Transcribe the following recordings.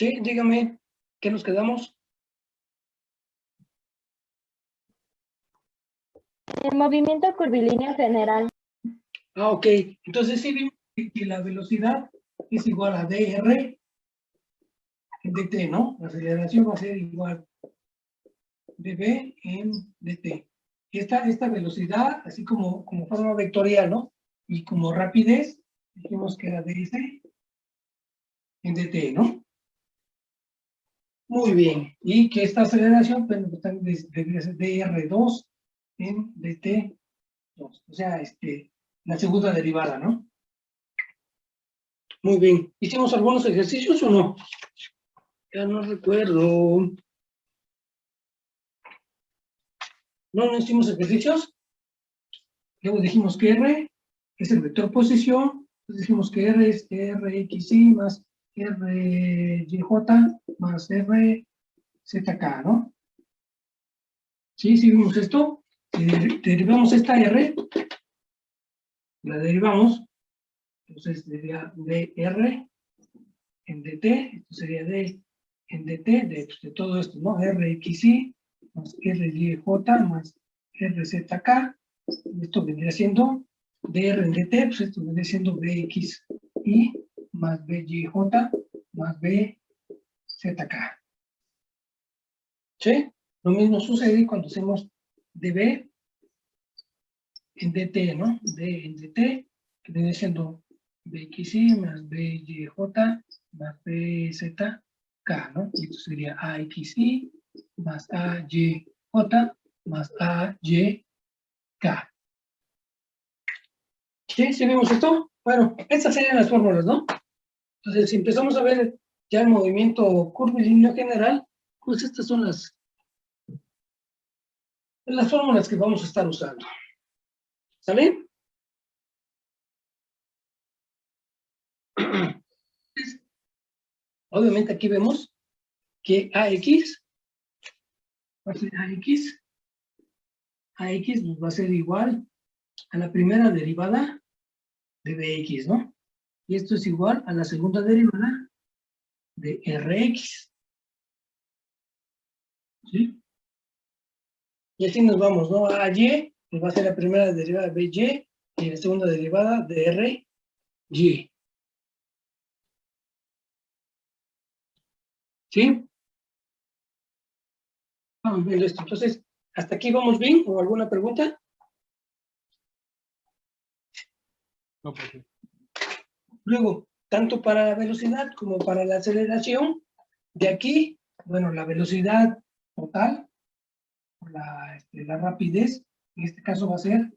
Sí, dígame, ¿qué nos quedamos? El movimiento curvilíneo general. Ah, ok. Entonces sí vimos que la velocidad es igual a dr en dt, ¿no? La aceleración va a ser igual dv en dt. Esta velocidad, así como forma vectorial, ¿no? Y como rapidez, dijimos que era ds en dt, ¿no? Muy bien. Y que esta aceleración, pues, debería ser dr2 en dt2. O sea, la segunda derivada, ¿no? Muy bien. ¿Hicimos algunos ejercicios o no? Ya no recuerdo. ¿No hicimos ejercicios? Luego dijimos que R es el vector posición. Entonces dijimos que R es RXY más RYJ más RZK, ¿no? ¿Sí? ¿Sí vimos esto? Si derivamos esta R, la derivamos, entonces sería dr en dt, esto sería d en dt de todo esto, ¿no? RXY más RYJ más RZK, y esto vendría siendo dr en dt, pues esto vendría siendo bxy más byj más bzk. ¿Sí? Lo mismo sucede cuando hacemos db en dt, ¿no? d en dt, que viene siendo bxy más byj más bzk, ¿no? Y esto sería axy más ayj más ayk. ¿Sí? ¿Sí vimos esto? Bueno, estas serían las fórmulas, ¿no? Entonces, si empezamos a ver ya el movimiento curvilíneo general, pues estas son las fórmulas que vamos a estar usando. ¿Sale? Obviamente aquí vemos que AX va a ser AX nos va a ser igual a la primera derivada de BX, ¿no? Y esto es igual a la segunda derivada de RX. ¿Sí? Y así nos vamos, ¿no? A Y nos va a ser la primera derivada de BY y la segunda derivada de RY. ¿Sí? Vamos viendo esto. Entonces, ¿hasta aquí vamos bien? ¿O alguna pregunta? No, profe. Luego, tanto para la velocidad como para la aceleración, de aquí, bueno, la velocidad total, la rapidez, en este caso va a ser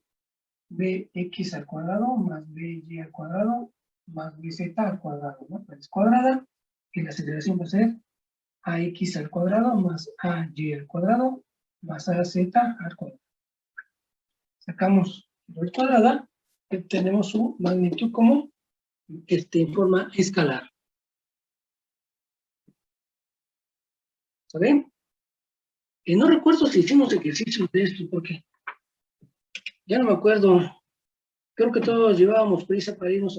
bx al cuadrado más by al cuadrado más bz al cuadrado, ¿no? Raíz cuadrada, y la aceleración va a ser ax al cuadrado más ay al cuadrado más az al cuadrado. Sacamos raíz cuadrada, que tenemos su magnitud como en forma escalar. ¿Saben? No recuerdo si hicimos ejercicios de esto, porque ya no me acuerdo. Creo que todos llevábamos prisa para irnos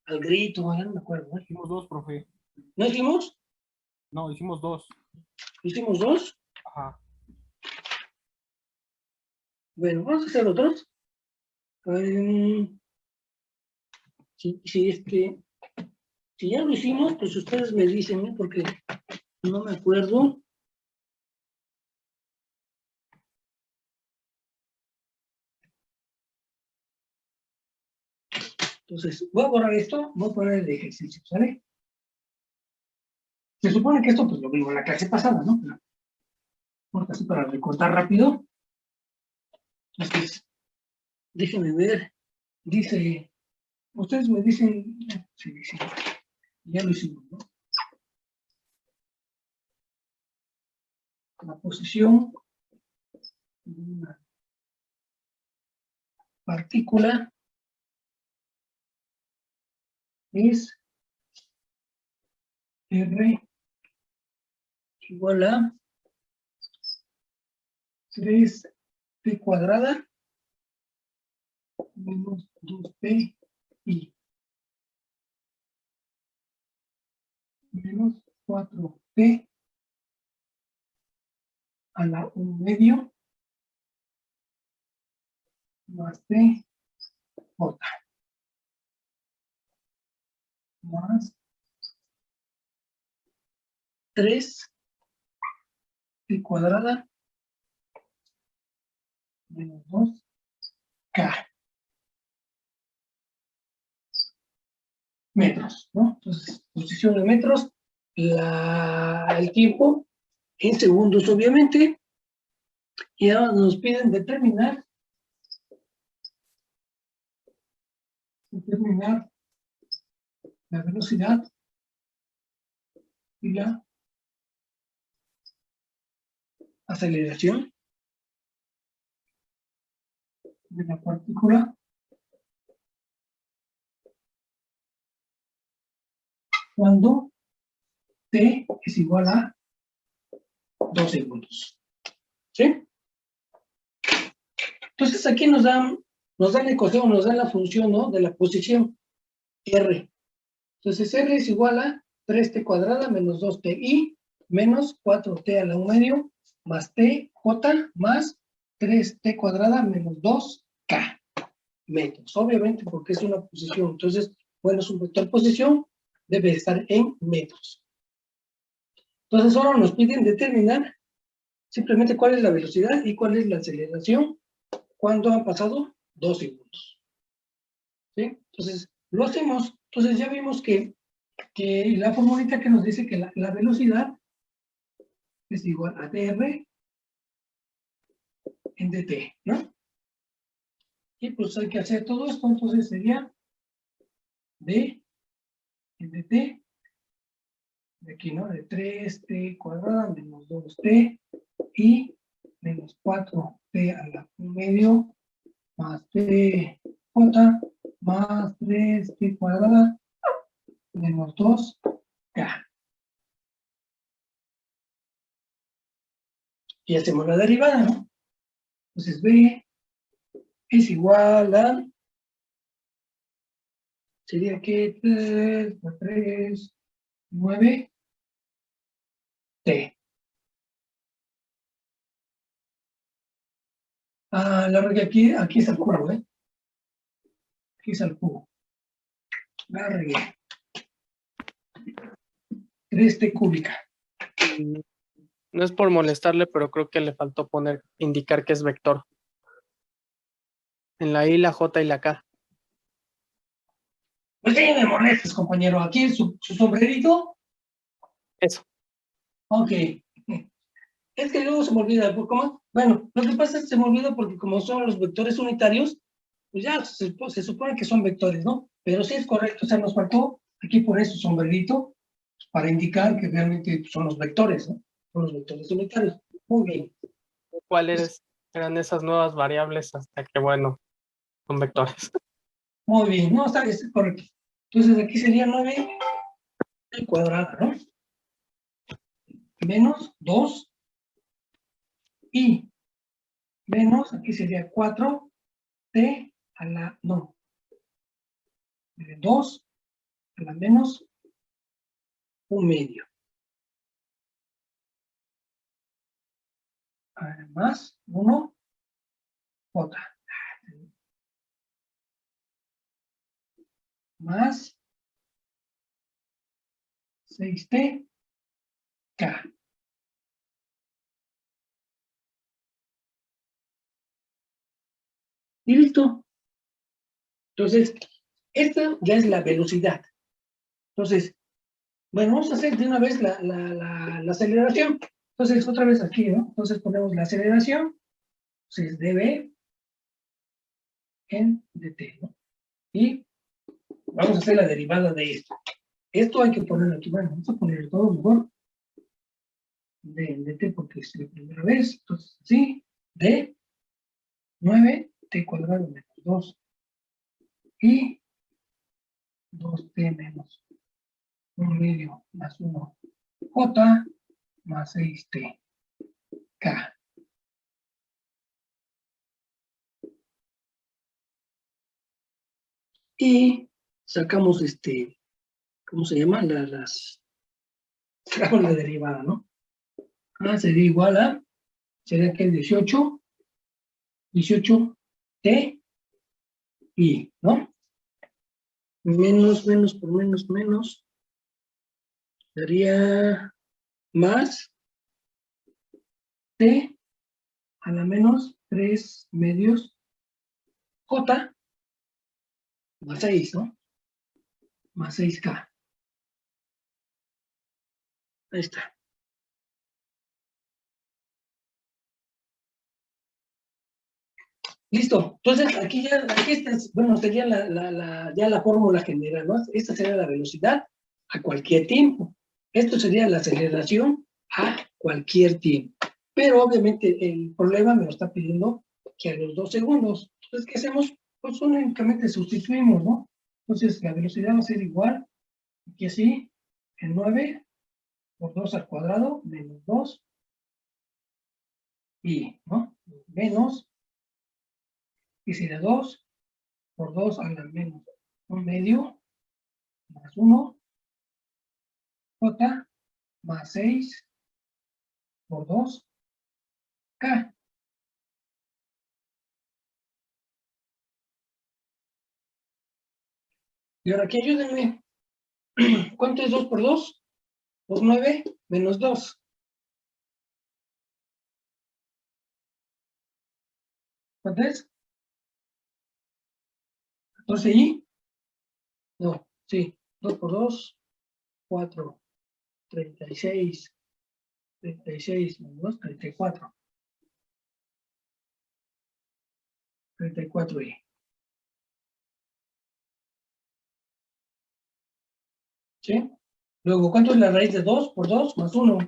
al grito, ya no me acuerdo. Hicimos dos, profe. ¿No hicimos? No, hicimos dos. ¿Hicimos dos? Ajá. Bueno, vamos a hacer otros. Si ya lo hicimos, pues ustedes me dicen, ¿no? Porque no me acuerdo. Entonces, voy a borrar esto, voy a poner el ejercicio, ¿sale? Se supone que esto, pues lo vimos en la clase pasada, ¿no? Porque así para recortar rápido. Entonces, déjenme ver. Dice, ustedes me dicen, sí, ya lo hicimos, ¿no? La posición de una partícula es R igual a 3p cuadrada menos 2p y menos 4t a la 1 medio más t j más 3 t cuadrada menos 2k metros, ¿no? Entonces, posición de metros, el tiempo en segundos, obviamente, y ahora nos piden determinar la velocidad y la aceleración de la partícula cuando t es igual a 2 segundos. ¿Sí? Entonces aquí nos dan la ecuación, nos dan la función, ¿no? De la posición R. Entonces R es igual a 3t cuadrada menos 2ti menos 4t a la 1 medio más t j más 3t cuadrada menos 2k metros. Obviamente porque es una posición. Entonces, bueno, es un vector posición, debe estar en metros. Entonces ahora nos piden determinar simplemente cuál es la velocidad y cuál es la aceleración cuando han pasado 2 segundos. ¿Sí? Entonces, lo hacemos. Entonces ya vimos que la formulita que nos dice que la velocidad es igual a dr en dt, ¿no? Y pues hay que hacer todo esto, entonces sería d en dt, de aquí, ¿no? De 3t cuadrada menos 2t y menos 4t a la 1 medio más t j más 3t cuadrada menos 2k. Y hacemos la derivada, ¿no? Entonces b es igual a, sería que 3 por 3, 9 t. Ah, la verdad que aquí es al cubo, ¿eh? Aquí es al cubo. La regué. 3t cúbica. No es por molestarle, pero creo que le faltó indicar que es vector. En la I, la J y la K. Pues sí, me molestas, compañero. Aquí su sombrerito. Eso. Ok. Es que luego se me olvida, ¿cómo? Bueno, lo que pasa es que se me olvida porque como son los vectores unitarios, pues ya se supone que son vectores, ¿no? Pero sí es correcto, o sea, nos faltó aquí poner su sombrerito para indicar que realmente son los vectores, ¿no? Son los vectores unitarios. Muy bien. ¿Cuáles eran esas nuevas variables hasta que, bueno, son vectores? Muy bien, no, está correcto. Entonces aquí sería 9 al cuadrado, ¿no? Menos 2 y menos, aquí sería 4t a la, no, 2 a la menos 1 medio. Más 1 j más 6t k. Y listo. Entonces, esta ya es la velocidad. Entonces, bueno, vamos a hacer de una vez la aceleración. Entonces, otra vez aquí, ¿no? Entonces ponemos la aceleración. Entonces, dv en dt, ¿no? Y vamos a hacer la derivada de esto. Esto hay que ponerlo aquí. Bueno, vamos a poner todo mejor. D en dt porque es la primera vez. Entonces, sí, d 9t cuadrado menos 2 y 2t menos 1 medio más 1 j más 6t k. Y sacamos ¿cómo se llama? Sacamos la derivada, ¿no? Sería igual a, sería que 18 T I, ¿no? Menos por menos, sería más T a la menos 3 medios J más 6, ¿no? Más 6K. Ahí está. Listo. Entonces, aquí esta es, bueno, sería ya la fórmula general, ¿no? Esta sería la velocidad a cualquier tiempo. Esto sería la aceleración a cualquier tiempo. Pero obviamente el problema me lo está pidiendo que a los 2 segundos. Entonces, ¿qué hacemos? Pues únicamente sustituimos, ¿no? Entonces, la velocidad va a ser igual, aquí así, en 9 por 2 al cuadrado, menos 2, y, ¿no? Menos, y sería 2 por 2 a la menos 1 medio, más 1, J, más 6 por 2, K. Y ahora aquí ayúdenme. ¿Cuánto es 2 por 2? Pues 9 menos 2. ¿Cuánto es? 14i. No, sí. 2 por 2, 4. 36. 36 menos 2, 34. 34i. ¿Sí? Luego, ¿cuánto es la raíz de 2 por 2 más 1?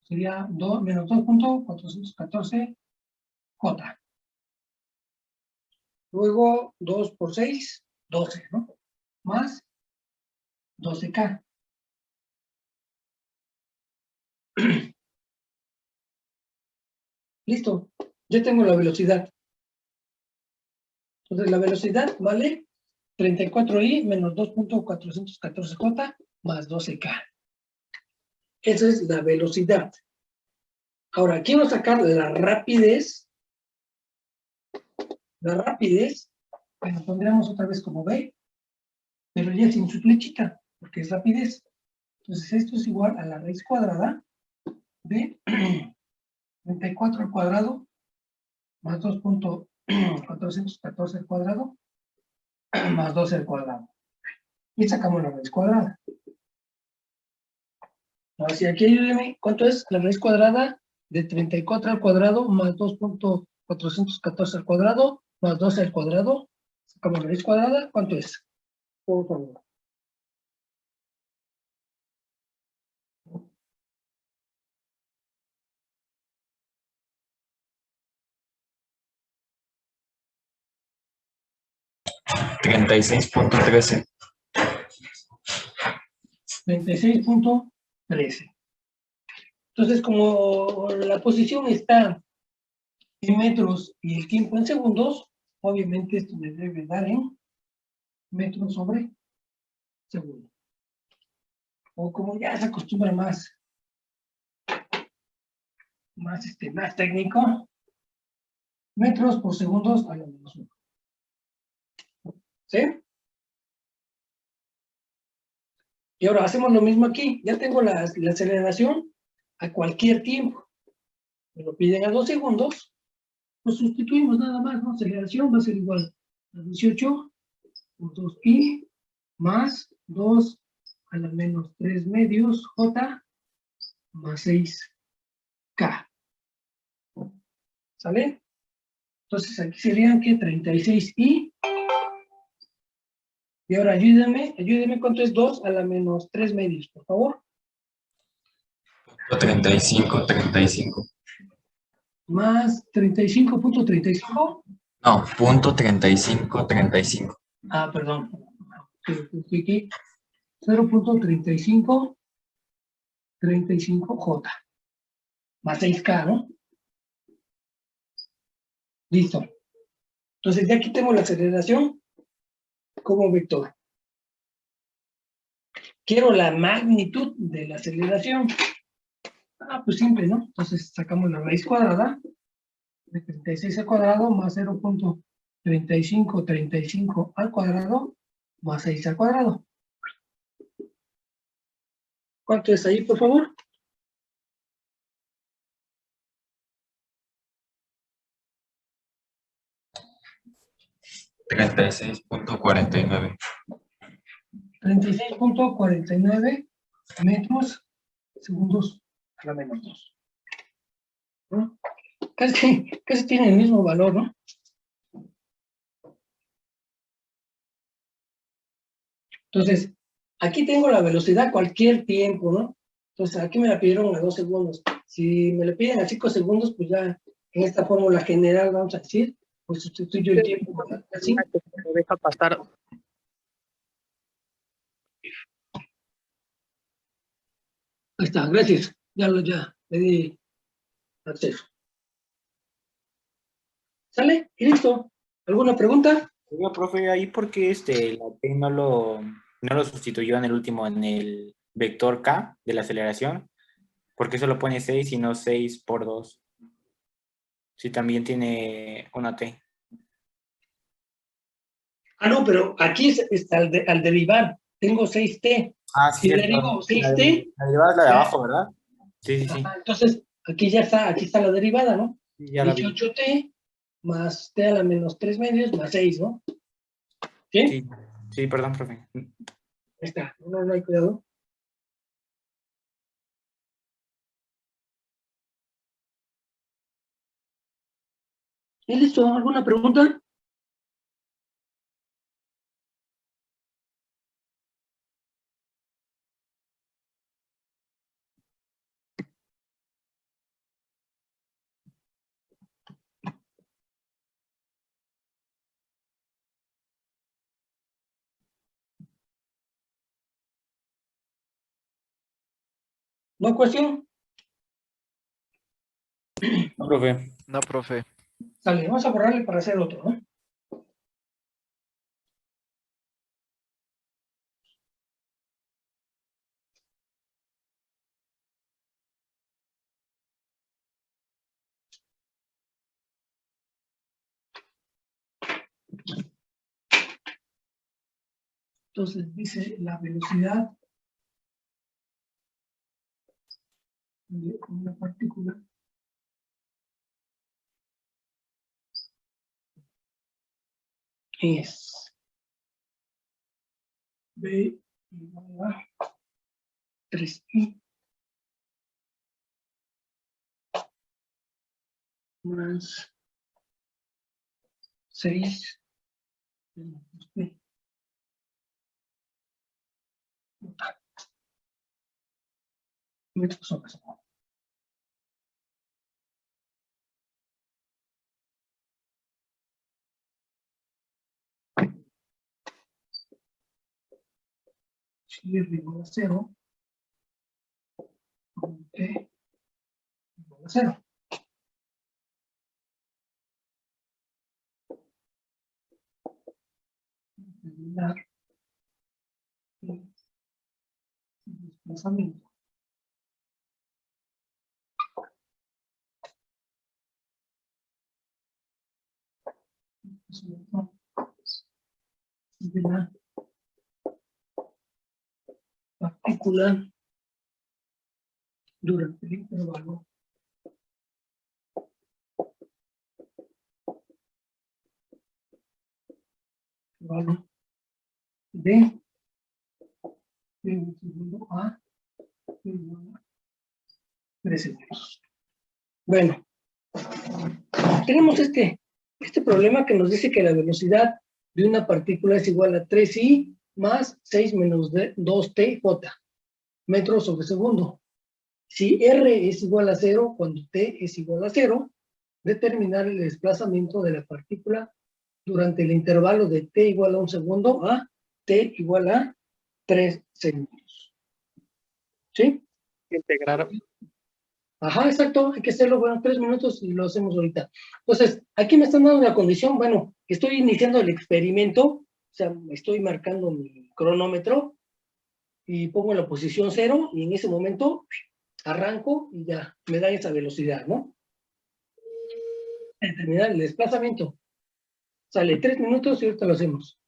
Sería 2 menos 2.414 J. Luego 2 por 6, 12, ¿no? Más 12K. Listo. Ya tengo la velocidad. Entonces la velocidad vale 34i menos 2.414J más 12K. Esa es la velocidad. Ahora, quiero sacar la rapidez. La rapidez, bueno, pondríamos otra vez como B, pero ya sin su flechita, porque es rapidez. Entonces esto es igual a la raíz cuadrada de 34 al cuadrado más 2.414 al cuadrado más 12 al cuadrado. Y sacamos la raíz cuadrada. Ahora, si aquí ayúdeme, ¿cuánto es la raíz cuadrada de 34 al cuadrado más 2.414 al cuadrado más 12 al cuadrado? Sacamos la raíz cuadrada, ¿cuánto es? Por favor. $36.13. 36.13. Entonces, como la posición está en metros y el tiempo en segundos, obviamente esto me debe dar en metros sobre segundo. O como ya se acostumbra más técnico, metros por segundos a la menos 1. ¿Sí? Y ahora hacemos lo mismo aquí. Ya tengo la aceleración a cualquier tiempo. Me lo piden a 2 segundos. Pues sustituimos nada más, ¿no? Aceleración va a ser igual a 18 por 2i más 2 a la menos 3 medios j más 6k. ¿Sale? Entonces aquí serían que 36i. Y ahora ayúdenme cuánto es 2 a la menos 3 medios, por favor. 35. Más 35.35. No, punto 35. Ah, perdón. Estoy aquí. 0.35, 35J. Más 6K, ¿no? Listo. Entonces ya aquí tengo la aceleración como vector. Quiero la magnitud de la aceleración. Ah, pues simple, ¿no? Entonces sacamos la raíz cuadrada de 36 al cuadrado más 0.3535 al cuadrado más 6 al cuadrado. ¿Cuánto es ahí, por favor? Treinta y 36.49. 36.49 metros segundos a la menos 2. ¿No? Casi tiene el mismo valor, ¿no? Entonces, aquí tengo la velocidad a cualquier tiempo, ¿no? Entonces, aquí me la pidieron a 2 segundos. Si me la piden a 5 segundos, pues ya en esta fórmula general, vamos a decir, pues sustituyo el tiempo así. Me deja pasar. Ahí está, gracias. Ya le di acceso. ¿Sale? Y listo. ¿Alguna pregunta? Oiga, profe, ahí porque la T no lo sustituyó en el último, en el vector K de la aceleración. ¿Por qué solo pone 6 y no 6 por 2? Si también tiene una T. Ah, no, pero aquí está al derivar. Tengo 6T. Ah, sí, Si cierto. derivo 6T, La derivada es la de abajo, ¿verdad? Sí, sí, sí. entonces aquí ya está, aquí está la derivada, ¿no? Sí, ya la vi. 18T más T a la menos 3 medios más 6, ¿no? ¿Sí? Sí, sí, perdón, profe. Ahí está, no hay cuidado. ¿Y listo? ¿Alguna pregunta? ¿No cuestión? No, profe. No, profe. Sale, vamos a borrarle para hacer otro, ¿no? Entonces dice la velocidad de una partícula es B igual a 3i más 6 menos b. Metros sobre segundo. Si r igual a 0, t igual a 0. Determinar el desplazamiento de la partícula durante el intervalo de un segundo a 3 segundos. Bueno, tenemos este problema que nos dice que la velocidad de una partícula es igual a 3i más 6 menos 2tj metros sobre segundo. Si r es igual a 0, cuando t es igual a 0, determinar el desplazamiento de la partícula durante el intervalo de t igual a 1 segundo a t igual a 3 segundos. ¿Sí? Integrar. Ajá, exacto, hay que hacerlo, bueno, 3 minutos y lo hacemos ahorita. Entonces, aquí me están dando una condición, bueno, estoy iniciando el experimento, o sea, estoy marcando mi cronómetro y pongo la posición 0 y en ese momento arranco y ya, me da esa velocidad, ¿no? Determinar el desplazamiento. Sale 3 minutos y ahorita lo hacemos.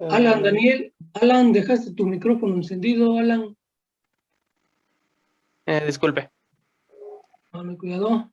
Alan, Daniel, Alan, dejaste tu micrófono encendido, Alan. Disculpe. Dame cuidado.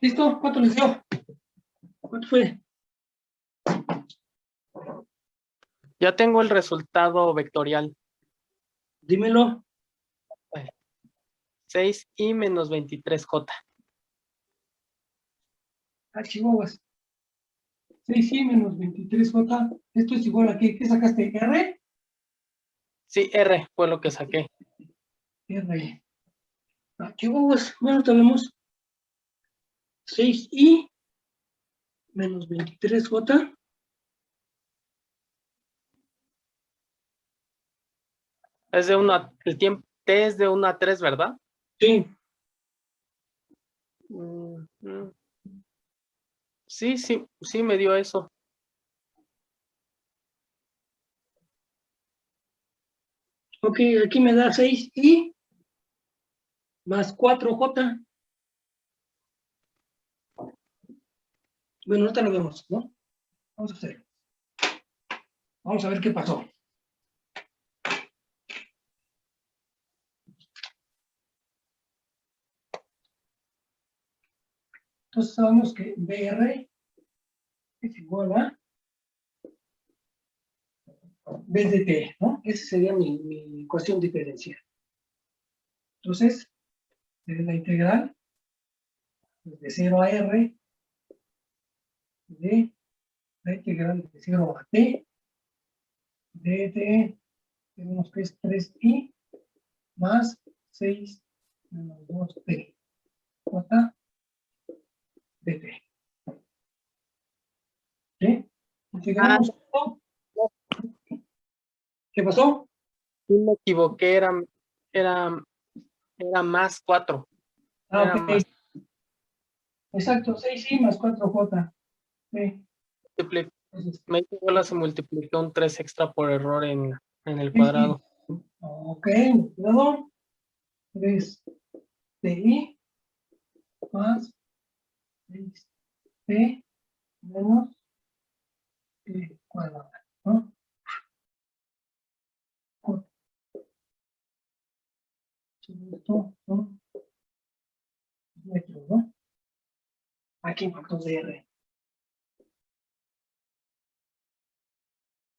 ¿Listo? ¿Cuánto les dio? ¿Cuánto fue? Ya tengo el resultado vectorial. Dímelo. 6i menos 23j. Ah, chihuahuas. 6i menos 23j. Esto es igual a ¿qué? ¿Qué sacaste? ¿R? Sí, R fue lo que saqué. R. Ah, chihuahuas. Bueno, tenemos 6i menos 23j. Es de 1 a, el tiempo t es de 1 a 3, ¿verdad? Sí. Sí, sí, sí me dio eso. Ok, aquí me da 6i más 4j. Bueno, ahorita lo vemos, ¿no? Vamos a hacer. Vamos a ver qué pasó. Entonces sabemos que BR es igual a B de T, ¿no? Esa sería mi ecuación diferencial. Entonces, es la integral de 0 a R de la integral de 0 a T de T, tenemos que es 3i más 6 menos 2t, J de T. ¿Sí? Integramos esto. ¿Qué pasó? Sí me equivoqué, era más 4. Era Ok. más. Exacto, 6i más 4j. Sí. Entonces, Me hizo bola, se multiplicó un 3 extra por error en el 6i. cuadrado. Ok, cuidado. 3ti más 6t menos t cuadrado, ¿no? Esto son metros, ¿no? Aquí factor de R.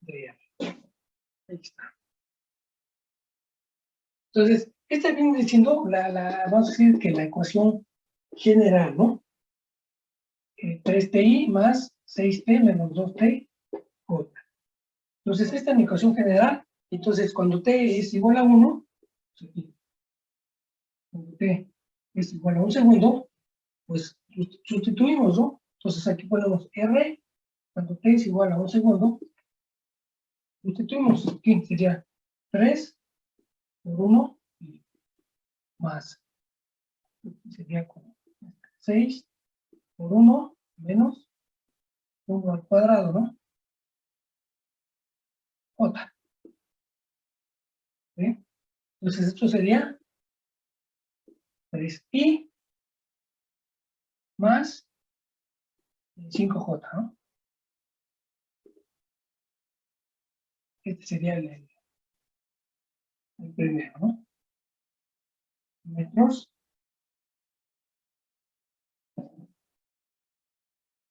De R. Ahí está. Entonces, esta viene diciendo, vamos a decir que la ecuación general, ¿no? 3ti más 6t menos 2t. Entonces, esta es mi ecuación general. Entonces, cuando t es igual a 1, cuando t es igual a un segundo, pues sustituimos, ¿no? Entonces, aquí ponemos r, cuando t es igual a un segundo, sustituimos, aquí sería 3 por 1 más, sería como 6 por 1 menos 1 al cuadrado, ¿no? J. ¿Sí? Entonces, esto sería 3i más 5j, ¿no? Este sería el primero, ¿no? Metros.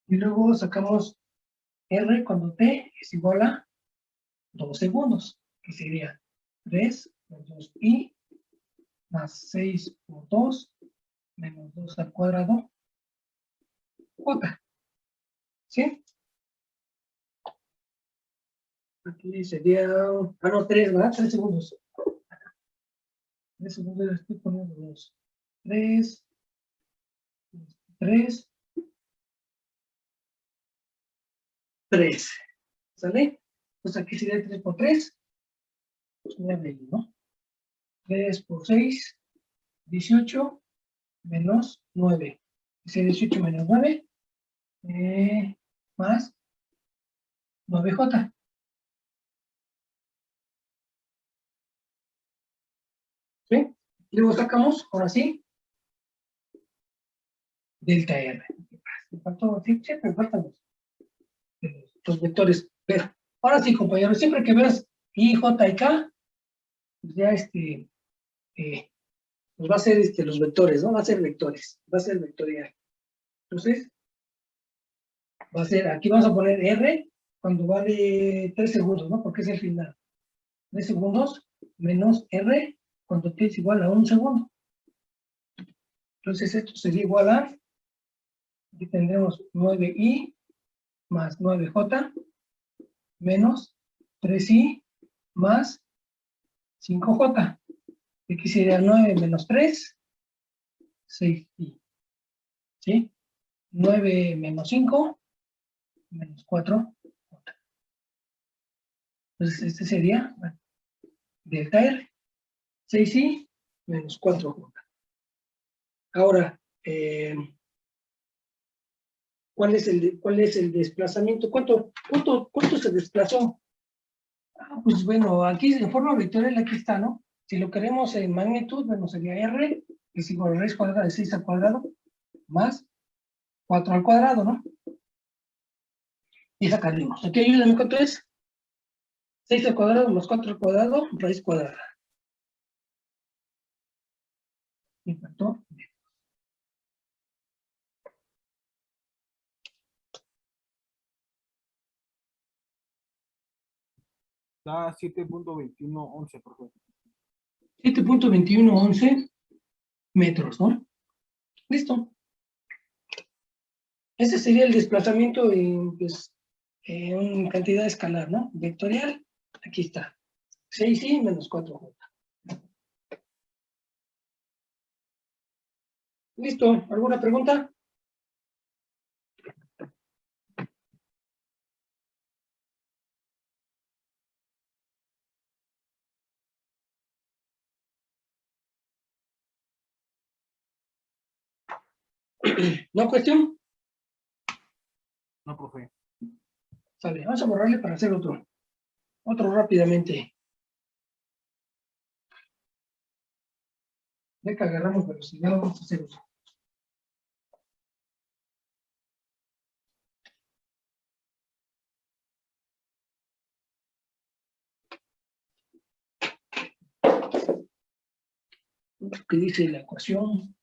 Y luego sacamos R cuando t es igual a 2 segundos, que sería 3 por 2i más 6 por 2 menos 2 al cuadrado, j. ¿Sí? Aquí sería, no, 3, ¿verdad? 3 segundos. 3 segundos, estoy poniendo 2. 3, 3, 3. ¿Sale? Pues aquí sería 3 por 3, pues 9, ¿no? 3 por 6, 18, menos 9. Dice 18 menos 9, más 9j. ¿Sí? Y luego sacamos, ahora sí, delta R. Me faltó, sí, siempre me faltan los vectores. Pero, ahora sí, compañeros, siempre que veas I, J y K, pues ya pues va a ser los vectores, ¿no? Va a ser vectores, va a ser vectorial. Entonces, va a ser, aquí vamos a poner R cuando vale 3 segundos, ¿no? Porque es el final. 3 segundos menos R cuando t es igual a 1 segundo. Entonces, esto sería igual a, aquí tendremos 9i más 9j menos 3i más 5j. Aquí sería 9 menos 3, 6i. ¿Sí? 9 menos 5, menos 4j. Entonces, este sería, bueno, delta R, 6i menos 4j. Ahora, ¿cuál es el desplazamiento? ¿Cuánto se desplazó? Pues bueno, aquí en forma vectorial, aquí está, ¿no? Si lo queremos en magnitud, bueno, sería R, que es igual a raíz cuadrada de 6 al cuadrado, más 4 al cuadrado, ¿no? Y sacaremos. Aquí ayúdame, ¿cuánto es? 6 al cuadrado más 4 al cuadrado, raíz cuadrada. Impacto. Da 7.2111, profe. 7.2111 metros, ¿no? Listo. Ese sería el desplazamiento en, pues, en cantidad escalar, ¿no? Vectorial, aquí está. 6i menos 4j. ¿Listo? ¿Alguna pregunta? ¿No cuestión? No, profe. Sale, vamos a borrarle para hacer otro. Otro rápidamente. Ya que agarramos velocidad, vamos a hacer otro. ¿Qué dice la ecuación?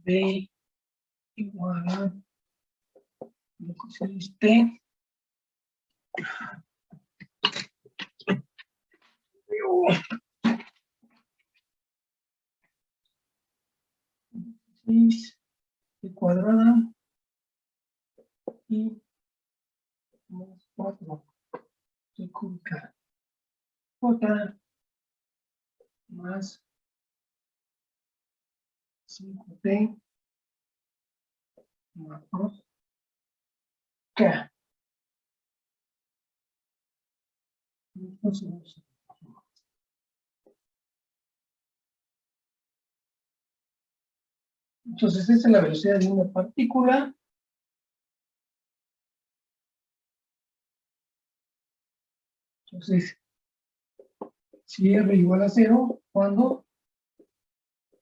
B igual a lo que se T. T cuadrada y más 4 T cúbica J más 5T más 2 K. Entonces, esta es la velocidad de una partícula. Entonces, si R igual a 0, cuando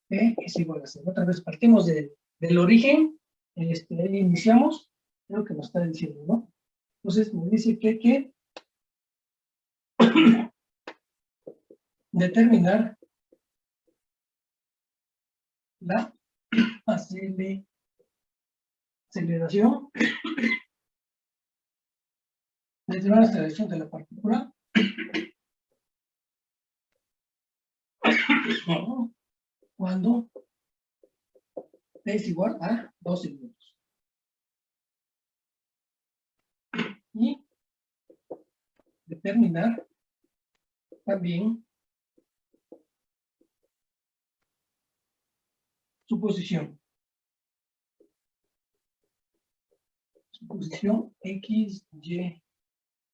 T es igual a 0. Otra vez partimos del origen, ahí iniciamos, es lo que nos está diciendo, ¿no? Entonces, me dice que hay que determinar la aceleración, determinar la aceleración de la partícula cuando T es igual a 2 segundos. Y determinar también su posición. Su posición X, Y,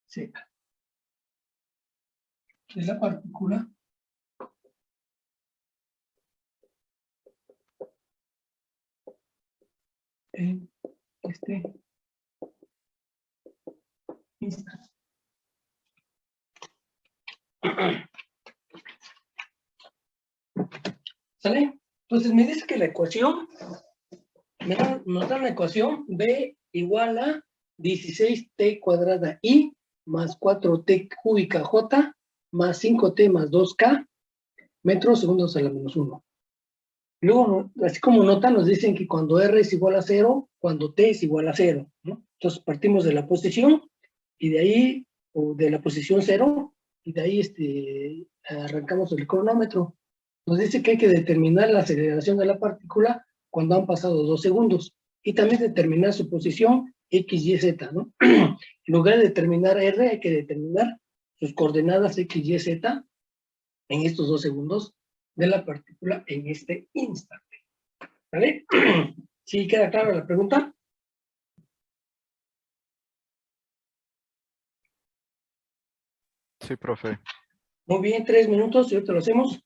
Z. De la partícula en este instante. ¿Sale? Entonces me dice que la ecuación, nos da la ecuación B igual a 16T cuadrada I más 4T cúbica J más 5T más 2K metros segundos a la menos 1. Luego, así como nota, nos dicen que cuando R es igual a 0, cuando T es igual a 0, ¿no? Entonces partimos de la posición y de ahí, o de la posición 0, y de ahí arrancamos el cronómetro. Nos dice que hay que determinar la aceleración de la partícula cuando han pasado 2 segundos y también determinar su posición X, Y, Z, ¿no? En lugar de determinar R, hay que determinar sus coordenadas X, Y, Z en estos 2 segundos de la partícula en este instante. ¿Vale? ¿Sí queda clara la pregunta? Sí, profe. Muy bien, 3 minutos y ahorita lo hacemos.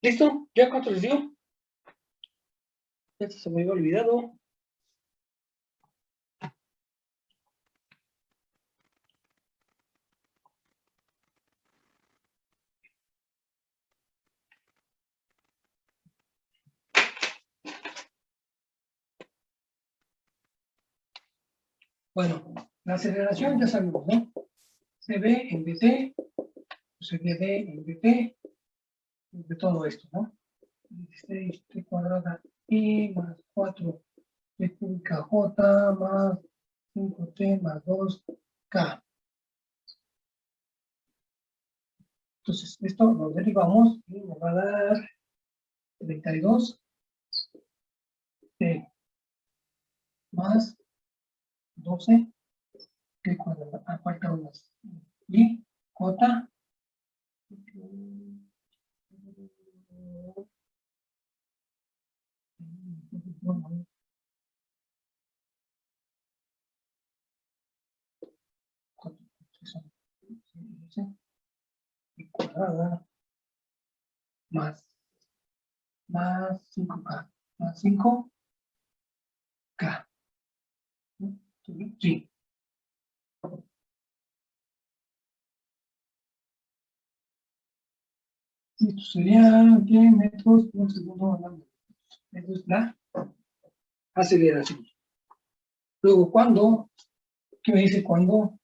¿Listo? ¿Ya cuánto les dio? Esto se me había olvidado. Bueno, la aceleración ya sabemos, ¿no? CB en BT, CBD en BT, de todo esto, ¿no? 16 T cuadrada I más 4 T cúbica J más 5T más 2 K. Entonces, esto lo derivamos y nos va a dar 32 T más 12 T cuadrado. Falta unas. Y J. Y cuadrada más 5K más 5K. Sí. Esto sería ¿qué? Metros por segundo hablando. Esto es la aceleración. Luego, cuando, ¿qué me dice? Cuando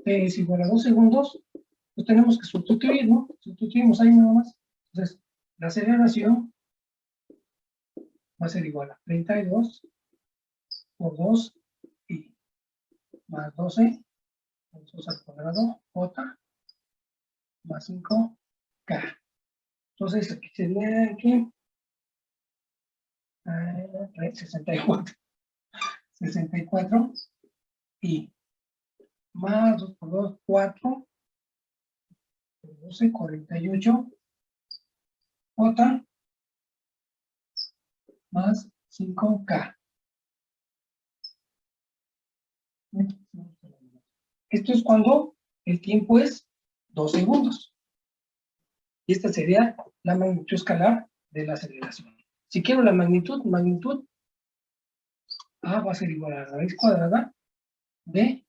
t es igual a 2 segundos, pues tenemos que sustituir, ¿no? Sustituimos ahí nada más. Entonces, la aceleración va a ser igual a 32 por 2 y más 12, 2 al cuadrado, j, más 5k. Entonces, aquí sería aquí 64. 64 y más 2 por 2, 4, 12, 48, j, más 5k. Esto es cuando el tiempo es 2 segundos. Y esta sería la magnitud escalar de la aceleración. Si quiero la magnitud A va a ser igual a la raíz cuadrada de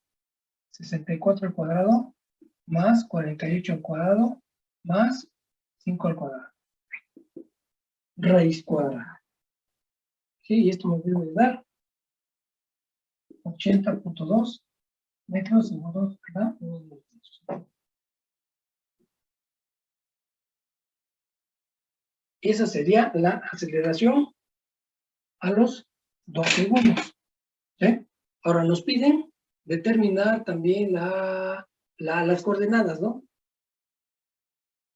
64 al cuadrado más 48 al cuadrado más 5 al cuadrado. Raíz cuadrada. Sí, y esto me debe dar 80.2 metros segundo cada 1 minuto. Esa sería la aceleración a los 2 segundos. ¿Sí? Ahora nos piden determinar también las coordenadas, ¿no?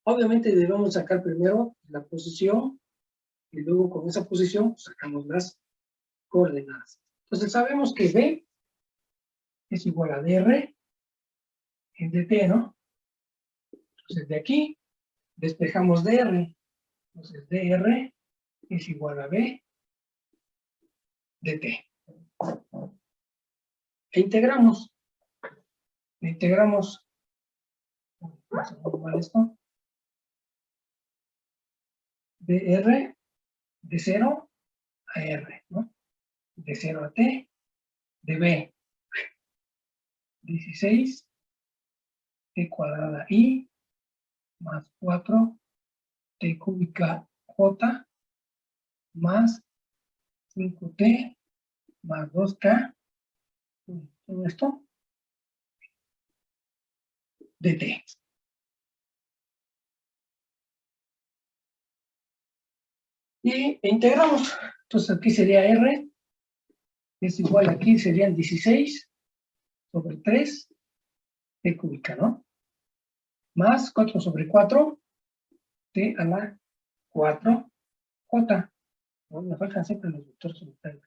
Obviamente debemos sacar primero la posición y luego con esa posición sacamos las coordenadas. Entonces sabemos que B es igual a dr en dt, ¿no? Entonces de aquí despejamos dr. Entonces dr es igual a B dt. E integramos. Vamos a formar esto. dr de 0 a r, ¿no? De 0 a t, de b 16, t cuadrada i, más 4, t cúbica j, más 5t, más 2k, todo esto, dt. Y integramos. Entonces aquí sería r, es igual, aquí serían 16 sobre 3, t cúbica, ¿no? Más 4 sobre 4, t a la 4, j. ¿No? Me faltan siempre los vectores solitarios.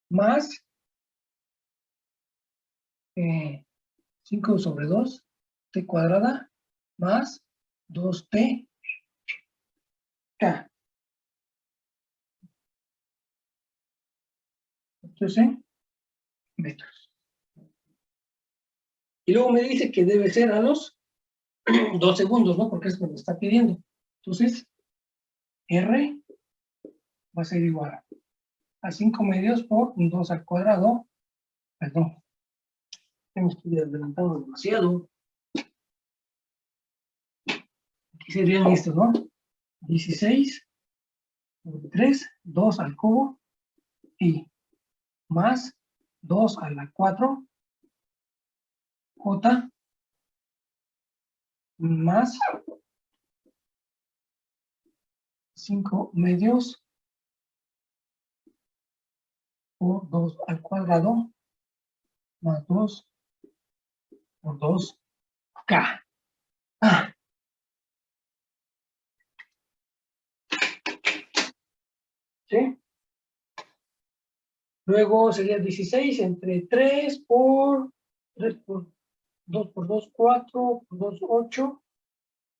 Más 5 sobre 2, t cuadrada, más 2t, k. Esto es en metros. Y luego me dice que debe ser a los 2 segundos, ¿no? Porque es lo que me está pidiendo. Entonces, R va a ser igual a 5 medios por 2 al cuadrado. Perdón. Me estoy adelantando demasiado. Aquí serían estos, ¿no? 16 sobre 3, 2 al cubo y más 2 a la 4, J más 5 medios por 2 al cuadrado más 2 por 2K. Ah, ¿sí? Luego sería 16 entre 3 por 2 por 2, 4 por 2, 8.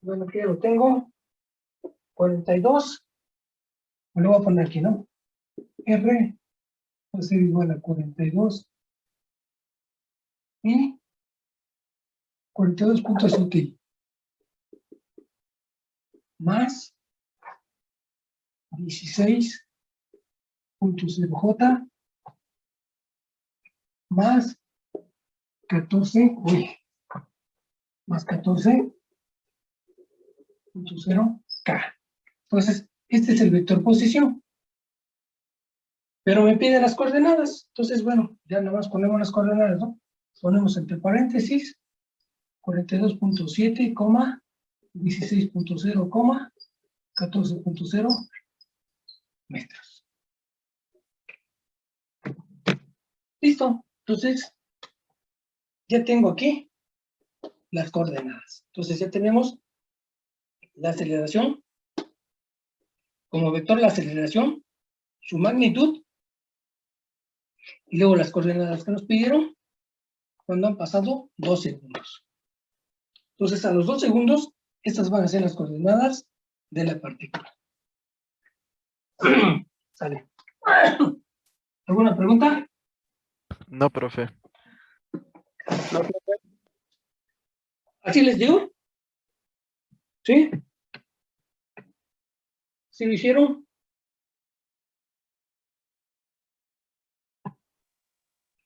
Bueno, aquí ya lo tengo. 42. Me lo voy a poner aquí, ¿no? R va a ser igual a 42. Y 42.7 más 16.0J más 14, más 14.0K. Entonces, este es el vector posición. Pero me pide las coordenadas. Entonces, bueno, ya nada más ponemos las coordenadas, ¿no? Ponemos entre paréntesis 42.7, 16.0, 14.0 metros. Listo. Entonces, ya tengo aquí las coordenadas. Entonces, ya tenemos la aceleración, como vector la aceleración, su magnitud, y luego las coordenadas que nos pidieron cuando han pasado 2 segundos. Entonces, a los 2 segundos, estas van a ser las coordenadas de la partícula. Sale. ¿Alguna pregunta? No, profe. No, profe. ¿Así les digo? ¿Sí? ¿Sí lo hicieron?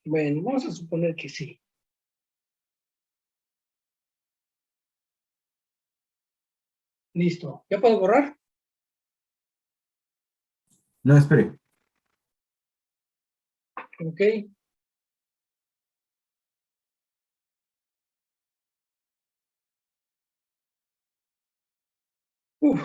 Bueno, vamos a suponer que sí. Listo. ¿Ya puedo borrar? No, espere. Ok. Uf.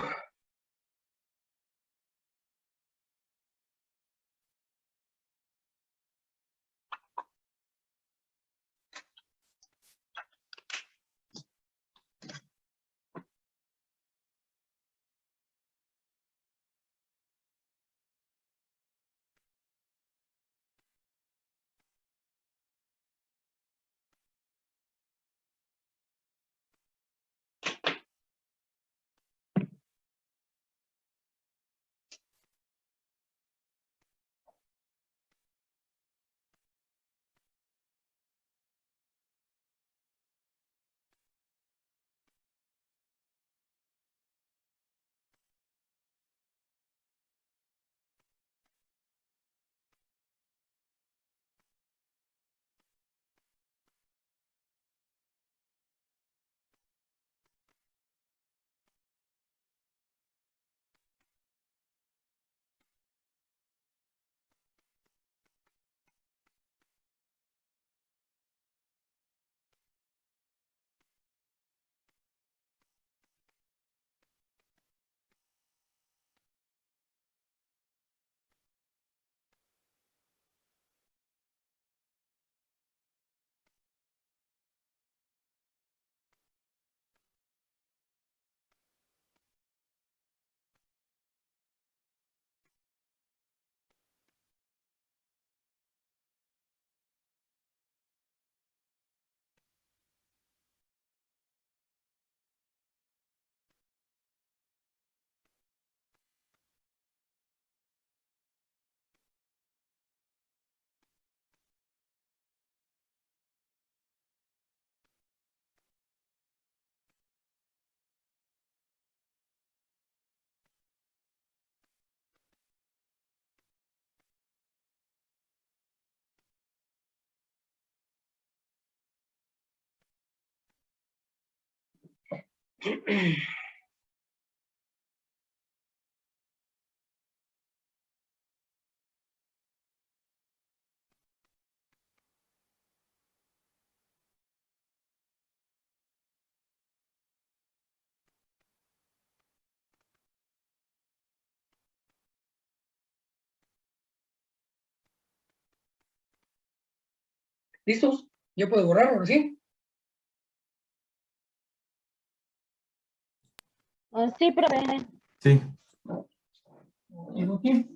¿Listos? ¿Ya puedo borrarlo recién? Sí, profe. Sí. ¿Tengo aquí?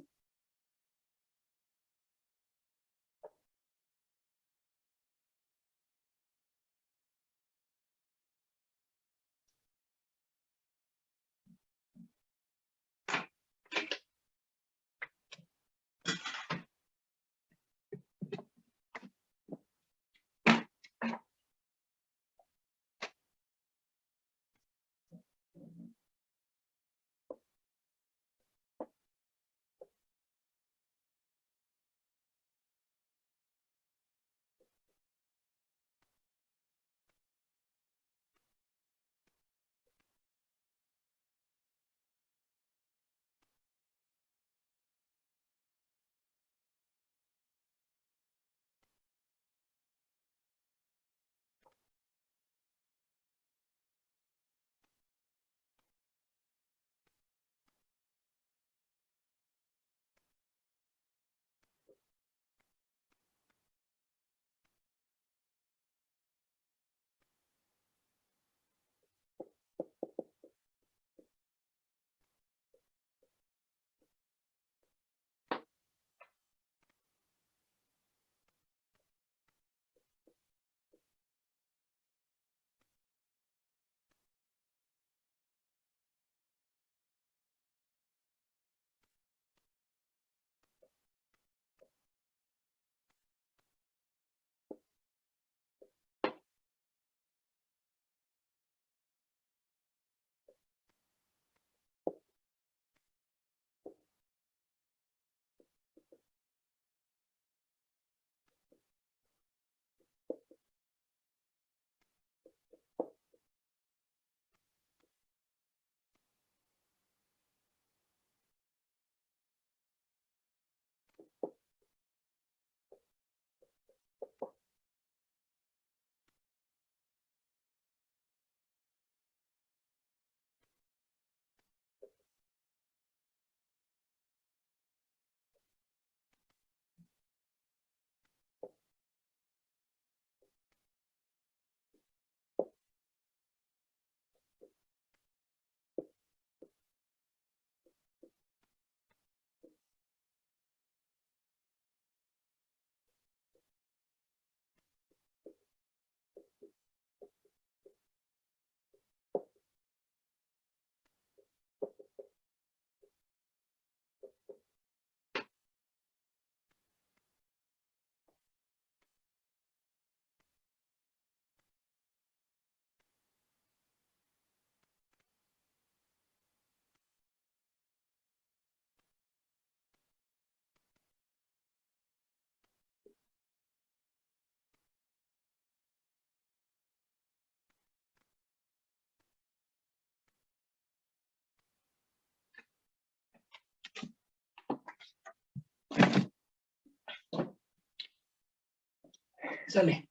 Sale.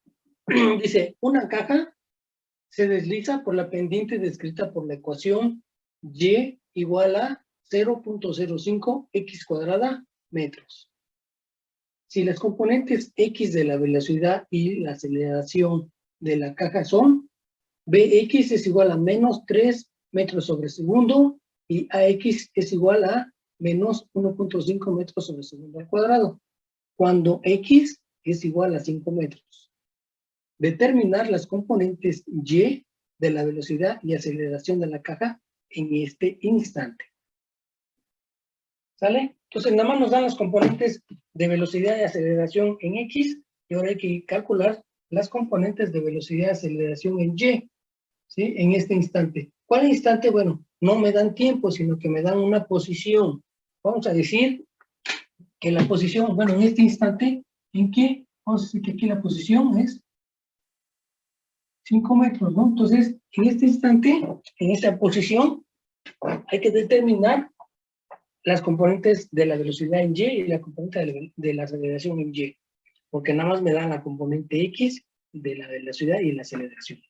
Dice, una caja se desliza por la pendiente descrita por la ecuación y igual a 0.05 x cuadrada metros. Si las componentes x de la velocidad y la aceleración de la caja son, bx es igual a menos 3 metros sobre segundo y ax es igual a menos 1.5 metros sobre segundo al cuadrado, cuando x es igual a 5 metros. Determinar las componentes y de la velocidad y aceleración de la caja en este instante. ¿Sale? Entonces, nada más nos dan las componentes de velocidad y aceleración en X, y ahora hay que calcular las componentes de velocidad y aceleración en Y, ¿sí? En este instante. ¿Cuál instante? Bueno, no me dan tiempo, sino que me dan una posición. Vamos a decir que la posición, bueno, en este instante, ¿en qué? Vamos a decir que aquí la posición es 5 metros, ¿no? Entonces, en este instante, en esta posición, hay que determinar las componentes de la velocidad en Y y la componente de la aceleración en Y, porque nada más me dan la componente X de la velocidad y la aceleración.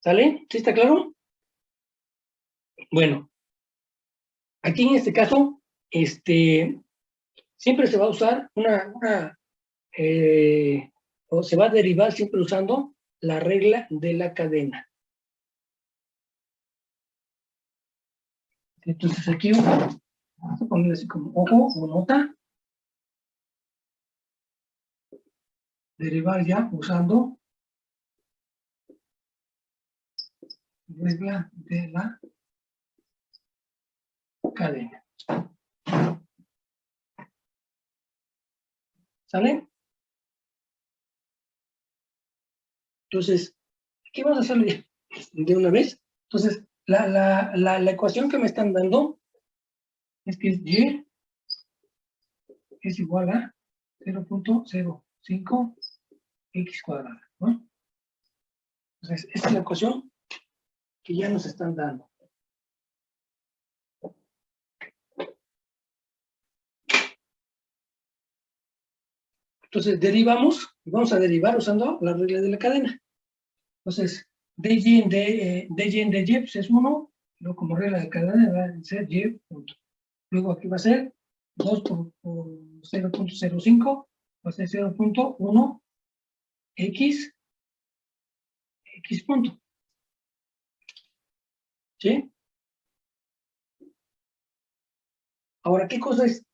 ¿Sale? ¿Sí está claro? Bueno, aquí en este caso, siempre se va a usar una o se va a derivar siempre usando la regla de la cadena. Entonces aquí, vamos a ponerle así como ojo o nota. Derivar ya usando regla de la cadena. ¿Sale? Entonces, aquí vamos a hacerlo ya de una vez. Entonces, la ecuación que me están dando es que es y es igual a 0.05 x cuadrada, ¿no? Entonces, esta es la ecuación que ya nos están dando. Entonces, derivamos, vamos a derivar usando la regla de la cadena. Entonces, dy en dy pues es 1, luego como regla de cadena va a ser y punto. Luego aquí va a ser 2 por 0.05, va a ser 0.1 x punto. ¿Sí? Ahora, ¿qué cosa es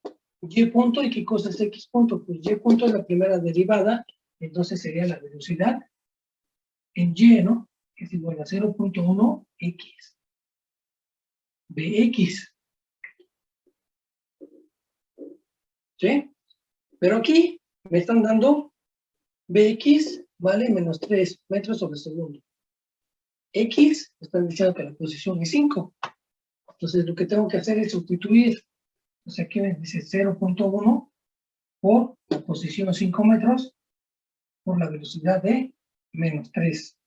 y punto y qué cosa es x punto? Pues y punto es la primera derivada, entonces sería la velocidad en y, ¿no? Que es igual a 0.1 x bx. ¿Sí? Pero aquí me están dando bx vale menos 3 metros sobre segundo. X, están diciendo que la posición es 5. Entonces lo que tengo que hacer es sustituir. Entonces aquí me dice 0.1 por la posición 5 metros por la velocidad de menos 3.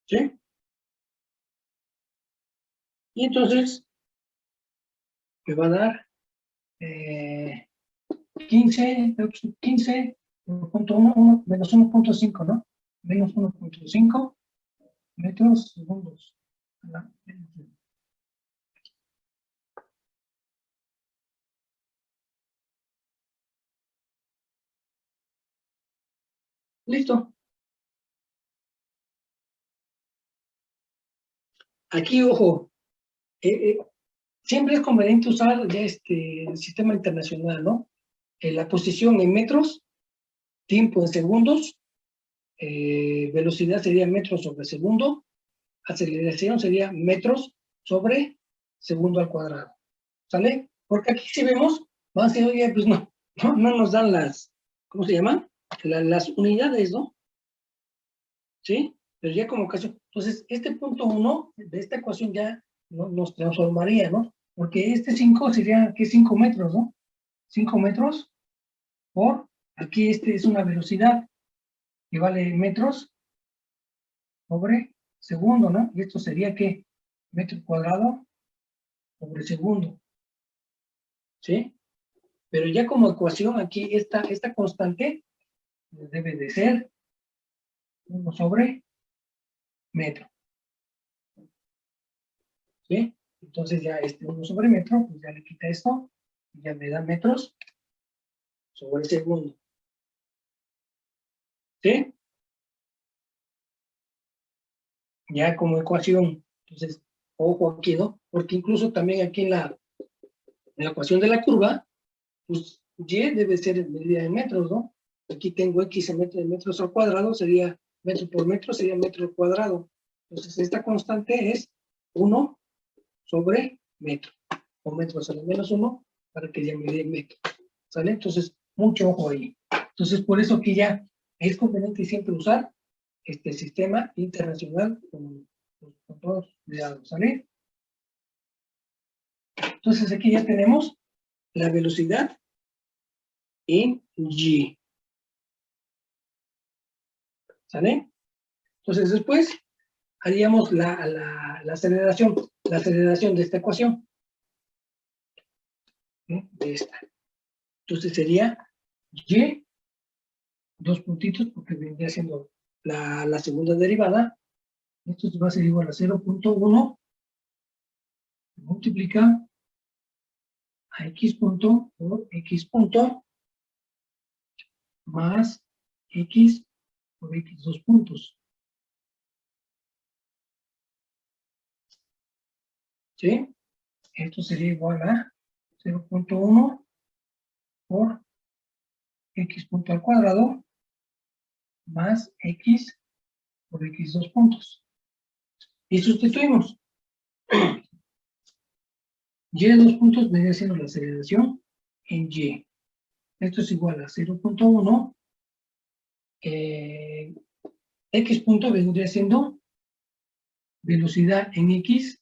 ¿Sí? Y entonces me va a dar 15.1 menos 1.5, ¿no? Menos 1.5 metros segundos. Listo. Aquí, ojo, siempre es conveniente usar ya el sistema internacional, ¿no? La posición en metros, tiempo en segundos, velocidad sería metros sobre segundo, aceleración sería metros sobre segundo al cuadrado. ¿Sale? Porque aquí si vemos, van a ser, oye, pues no nos dan las, ¿cómo se llaman? Las unidades, ¿no? ¿Sí? Pero ya como caso, entonces este punto 1 de esta ecuación ya no, nos transformaría, ¿no? Porque este 5 sería, ¿qué? 5 metros, ¿no? 5 metros por, aquí este es una velocidad que vale metros sobre segundo, ¿no? Y esto sería, ¿qué? Metro cuadrado sobre segundo. ¿Sí? Pero ya como ecuación aquí esta constante debe de ser 1 sobre metro. ¿Sí? Entonces ya este 1 sobre metro, pues ya le quita esto, y ya me da metros sobre segundo. ¿Sí? Ya como ecuación. Entonces, ojo aquí, ¿no? Porque incluso también aquí en la ecuación de la curva, pues y debe ser en medida de metros, ¿no? Aquí tengo x en metros al cuadrado, sería metro por metro, sería metro al cuadrado. Entonces, esta constante es 1 sobre metro, o metro sobre menos 1, para que ya me dé metro. ¿Sale? Entonces, mucho ojo ahí. Entonces, por eso que ya es conveniente siempre usar este sistema internacional con todos cuidados, ¿sale? Entonces, aquí ya tenemos la velocidad en G. ¿Sale? Entonces, después haríamos la aceleración de esta ecuación. ¿Sí? De esta. Entonces sería y, dos puntitos, porque vendría siendo la segunda derivada. Esto va a ser igual a 0.1 multiplica a x punto por x punto más x por x dos puntos. ¿Sí? Esto sería igual a 0.1 por x punto al cuadrado más x por x dos puntos. Y sustituimos. Y dos puntos vendría siendo la aceleración en y. Esto es igual a 0.1. X punto vendría siendo velocidad en x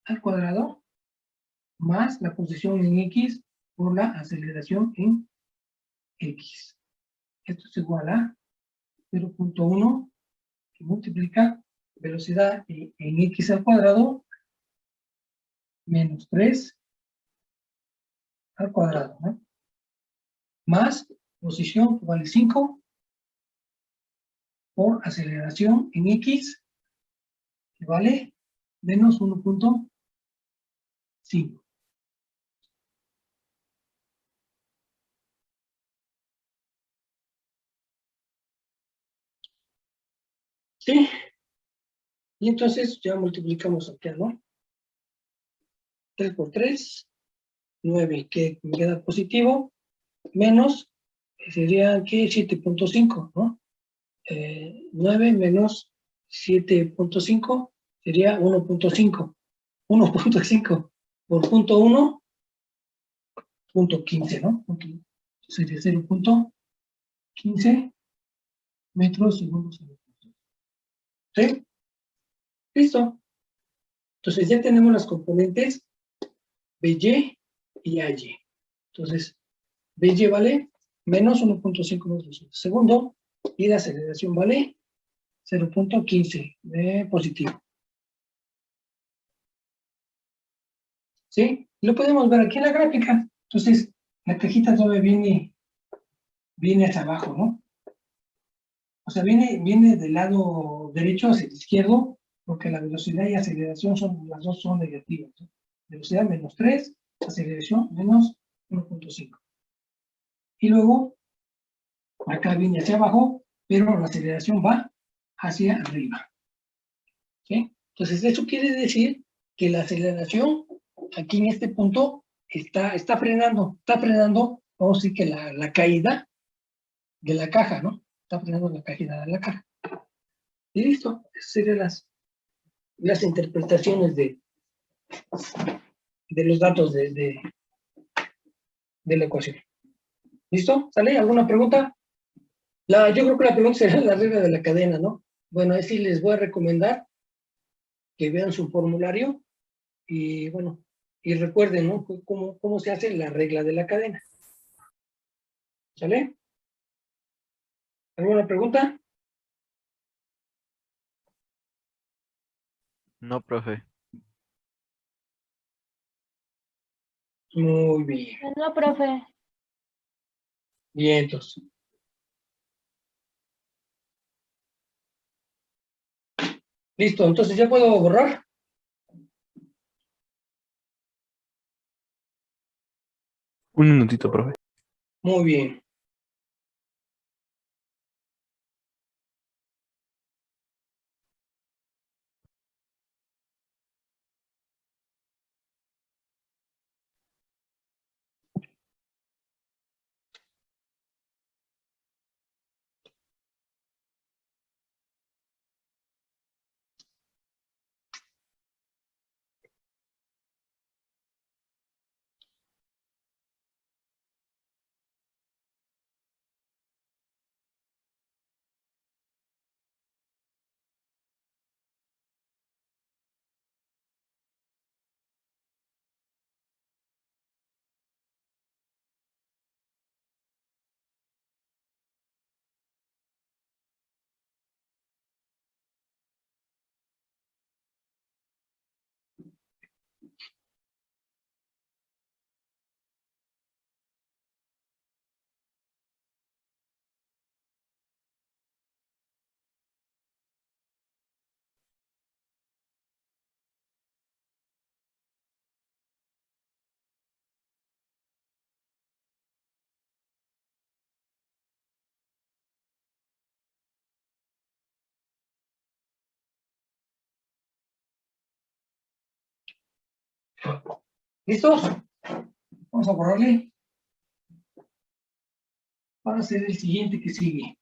al cuadrado más la posición en x por la aceleración en x. Esto es igual a 0.1 que multiplica velocidad en x al cuadrado menos 3 al cuadrado, ¿no? Más posición que vale 5 por aceleración en x que vale menos 1.5. ¿Sí? Y entonces ya multiplicamos acá, ¿no? 3 por 3, 9, que me queda positivo, menos, sería que 7.5, ¿no? 9 menos 7.5 sería 1.5. 1.5 por punto 1, punto 15, ¿no? Sería 0.15 metros segundos. ¿Sí? Listo. Entonces ya tenemos las componentes BY y AY. Entonces, BY vale menos 1.5 metros por segundo y la aceleración vale 0.15 de positivo. ¿Sí? Lo podemos ver aquí en la gráfica. Entonces, la cajita todavía viene hacia abajo, ¿no? O sea, viene del lado derecho hacia el izquierdo, porque la velocidad y aceleración las dos son negativas, ¿no? Velocidad menos 3, aceleración menos 1.5. Y luego, acá viene hacia abajo, pero la aceleración va hacia arriba. ¿Sí? Entonces, eso quiere decir que la aceleración aquí en este punto está frenando, vamos a decir que la caída de la caja, ¿no? Está frenando la caída de la caja. Y listo, esas serían las interpretaciones de los datos de la ecuación. ¿Listo? ¿Sale? ¿Alguna pregunta? Yo creo que la pregunta será la regla de la cadena, ¿no? Bueno, ahí sí les voy a recomendar que vean su formulario y, bueno, y recuerden, ¿no? Cómo se hace la regla de la cadena. ¿Sale? ¿Alguna pregunta? No, profe. Muy bien. No, profe. Bien, entonces. Listo, entonces ya puedo borrar. Un minutito, profe. Muy bien. ¿Listos? Vamos a borrarle para hacer el siguiente que sigue.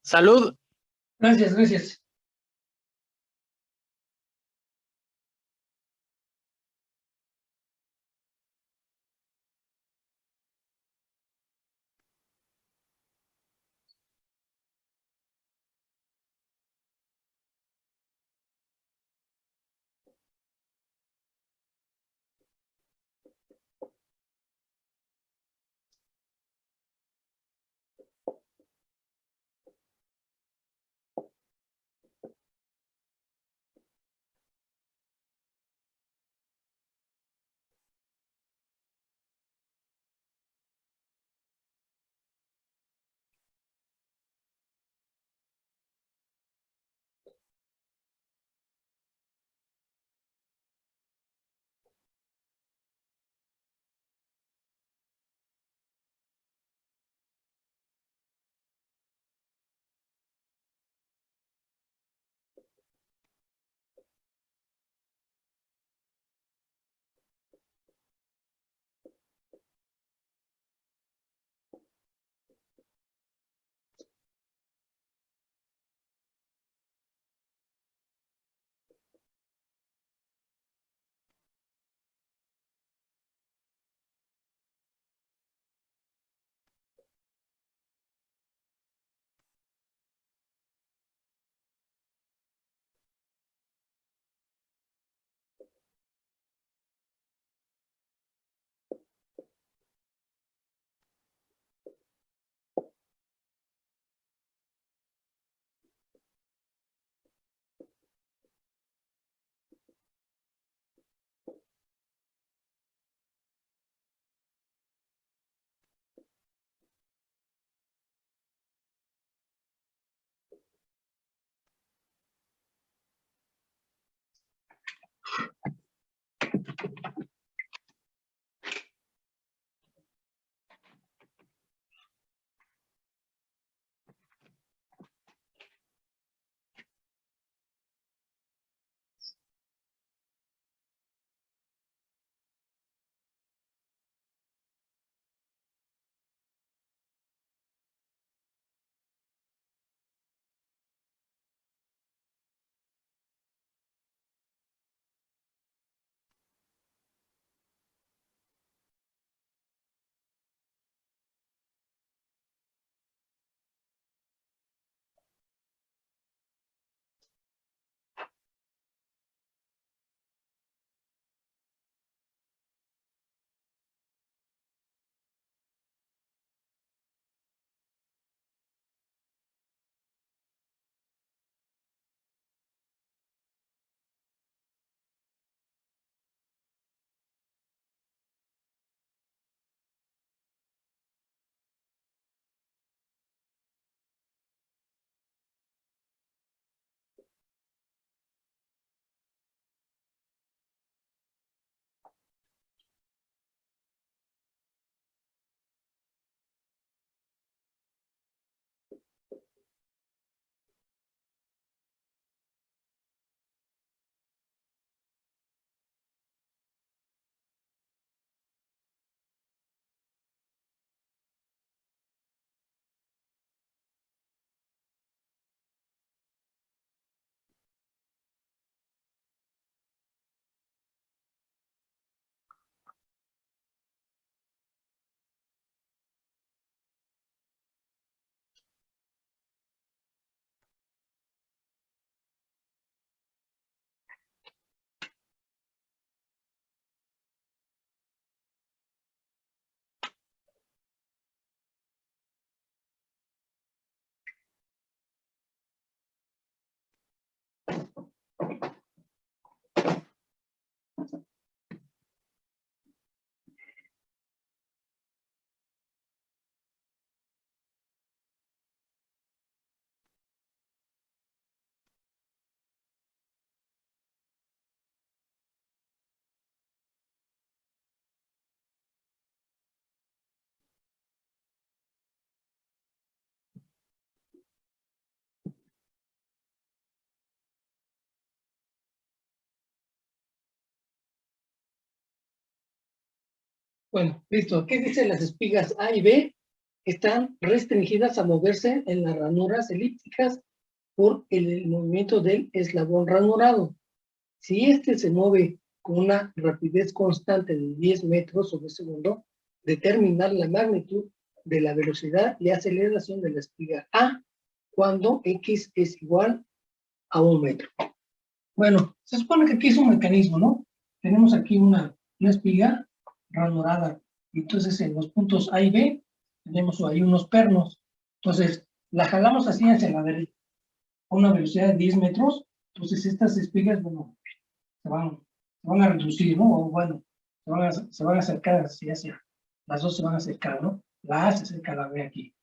Salud. Gracias, gracias. Bueno, listo. ¿Qué dicen las espigas A y B? Están restringidas a moverse en las ranuras elípticas por el movimiento del eslabón ranurado. Si éste se mueve con una rapidez constante de 10 metros sobre segundo, determinar la magnitud de la velocidad y aceleración de la espiga A cuando X es igual a 1 metro. Bueno, se supone que aquí es un mecanismo, ¿no? Tenemos aquí una espiga ranurada. Entonces, en los puntos A y B, tenemos ahí unos pernos. Entonces, la jalamos así hacia la derecha, a una velocidad de 10 metros. Entonces, estas espigas, bueno, se van a reducir, ¿no? O bueno, se van a acercar hacia, las dos se van a acercar, ¿no? La A se acerca a la B aquí,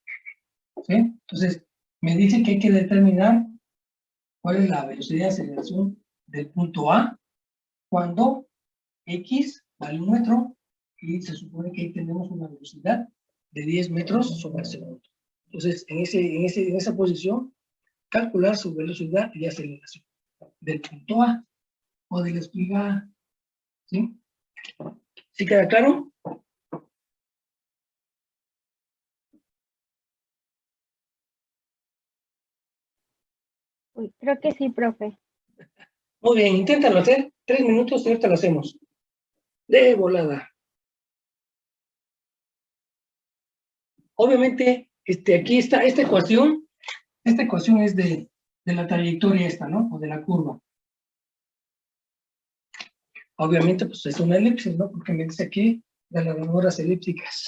¿sí? Entonces, me dice que hay que determinar cuál es la velocidad de aceleración del punto A cuando X vale 1 metro y se supone que ahí tenemos una velocidad de 10 metros sobre segundo. Entonces, en esa posición, calcular su velocidad y aceleración del punto A o de la espiga A, ¿sí? ¿Sí queda claro? Uy, creo que sí, profe. Muy bien, inténtalo hacer. 3 minutos y ahorita lo hacemos. De volada. Obviamente, aquí está esta ecuación. Esta ecuación es de la trayectoria esta, ¿no? O de la curva. Obviamente, pues es una elipse, ¿no? Porque me dice aquí de las ranuras elípticas.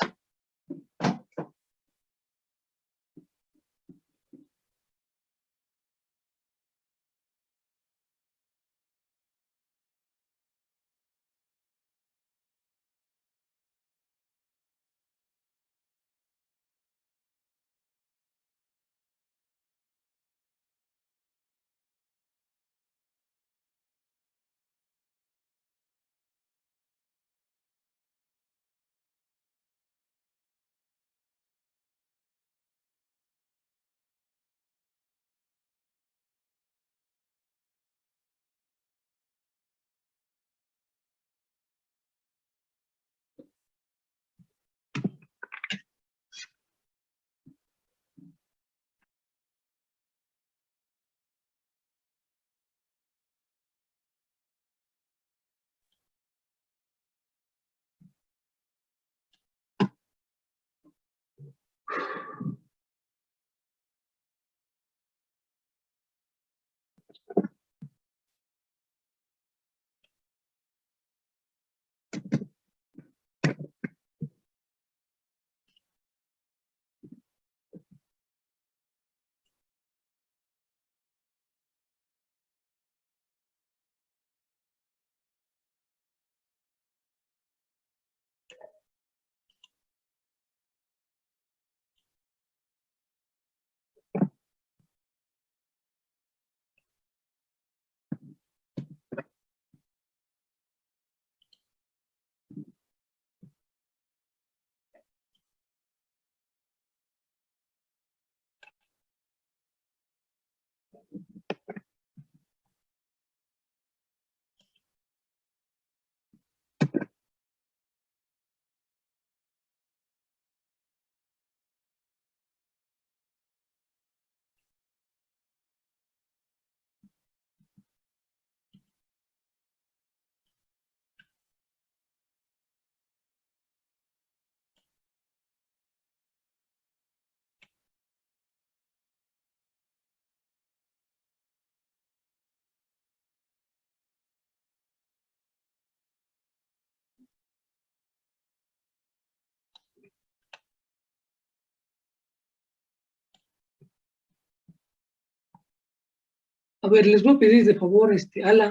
A ver, les voy a pedir de favor,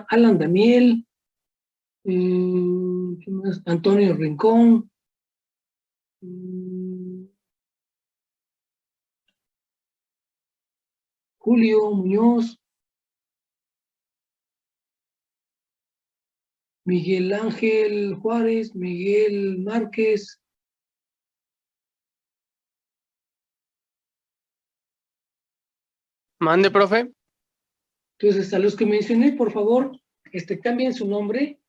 Alan Daniel, ¿qué más? Antonio Rincón, Julio Muñoz, Miguel Ángel Juárez, Miguel Márquez, Mande, profe. entonces a los que mencioné, por favor, cambien su nombre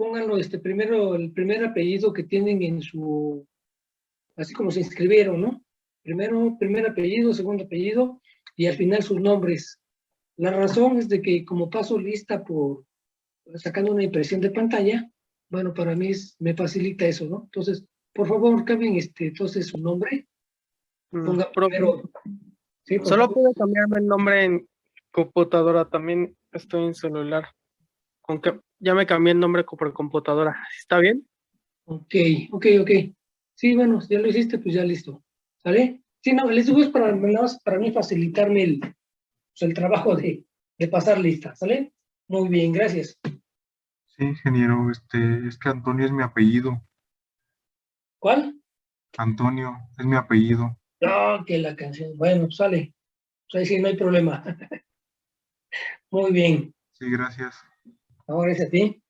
pónganlo primero, el primer apellido que tienen en su, así como se inscribieron, ¿no? Primero, primer apellido, segundo apellido, y al final sus nombres. La razón es de que como paso lista por sacando una impresión de pantalla, bueno, para mí me facilita eso, ¿no? Entonces, por favor, cambien entonces su nombre. Ponga Profe, primero. Sí, por solo favor. puedo cambiarme el nombre en computadora, también estoy en celular. Aunque ya me cambié el nombre por computadora. ¿Está bien? Ok. Sí, bueno, si ya lo hiciste, pues ya listo. ¿Sale? Sí, no, les digo es para mí facilitarme el trabajo de pasar lista, ¿sale? Muy bien, gracias. Sí, ingeniero, es que Antonio es mi apellido. ¿Cuál? Antonio es mi apellido. No, que la canción. Bueno, pues sale. Pues ahí sí, no hay problema. Muy bien. Sí, gracias. Ahora es a ti.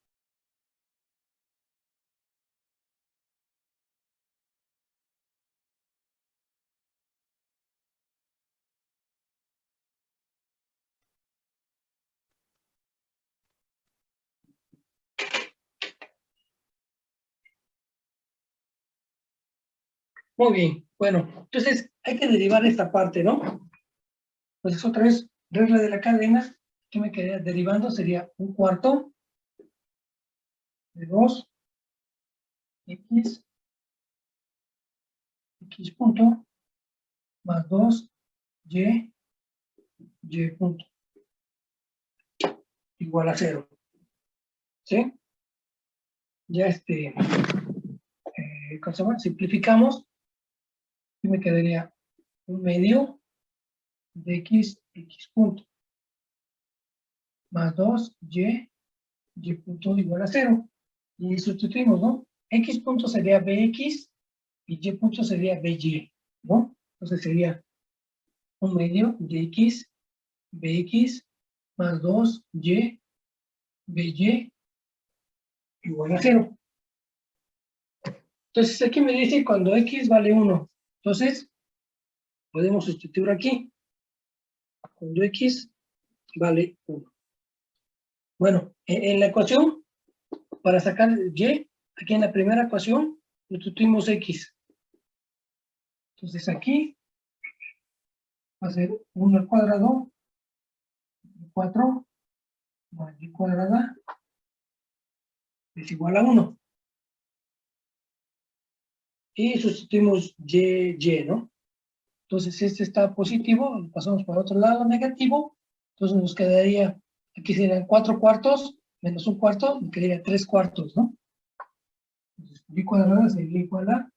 Muy bien. Bueno, entonces hay que derivar esta parte, ¿no? Pues otra vez, regla de la cadena, que me quedaría derivando sería 1/4 de 2 x punto más 2 y punto igual a 0. ¿Sí? Ya ¿cómo se llama? Simplificamos y me quedaría 1/2 de x punto más 2 y punto igual a 0. Y sustituimos, ¿no? X punto sería bx y y punto sería by, ¿no? Entonces sería 1/2 de x bx más 2y by igual a 0. Entonces aquí me dice cuando x vale 1. Entonces podemos sustituir aquí. Cuando x vale 1. Bueno, en la ecuación, para sacar y, aquí en la primera ecuación, sustituimos x. Entonces aquí va a ser 1 al cuadrado, 4 más y cuadrada es igual a 1. Y sustituimos y, ¿no? Entonces este está positivo, lo pasamos para otro lado negativo, entonces nos quedaría, aquí serían 4/4 menos 1/4, me quedaría 3/4, ¿no? Entonces y cuadrada sería igual a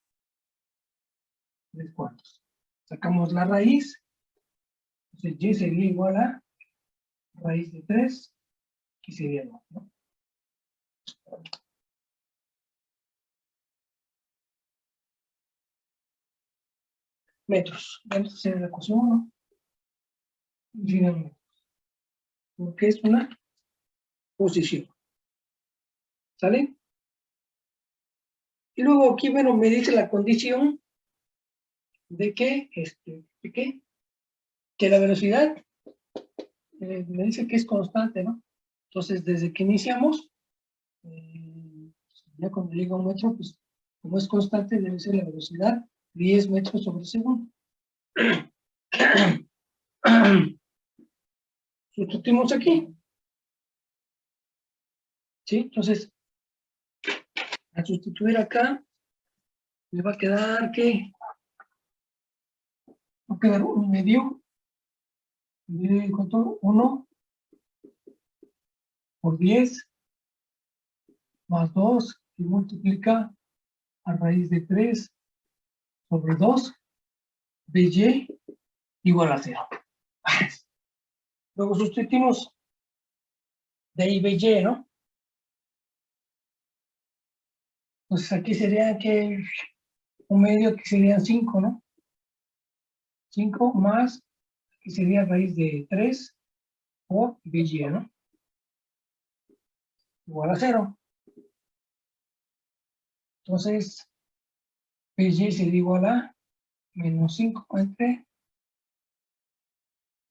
3/4. Sacamos la raíz, entonces y sería igual a raíz de 3, aquí sería 2, ¿no? Metros, metros sería la ecuación 1, y finalmente, porque es una posición, ¿sale? Y luego aquí, bueno, me dice la condición de que, que la velocidad, me dice que es constante, ¿no? Entonces, desde que iniciamos, ya cuando llega a 1 metro, pues, como es constante, debe ser la velocidad 10 metros sobre segundo. Sustituimos aquí, ¿sí? Entonces, al sustituir acá, me va a quedar, ¿qué? Va a quedar 1/2, ¿cuánto? 1 por 10 más 2, y multiplica a raíz de 3 sobre 2 de y igual a 0. Luego sustituimos de I, B, Y, ¿no? Entonces aquí sería que 1/2, aquí serían 5, ¿no? 5 más, aquí sería raíz de 3 por BY, ¿no? Igual a 0. Entonces, BY sería igual a menos 5 entre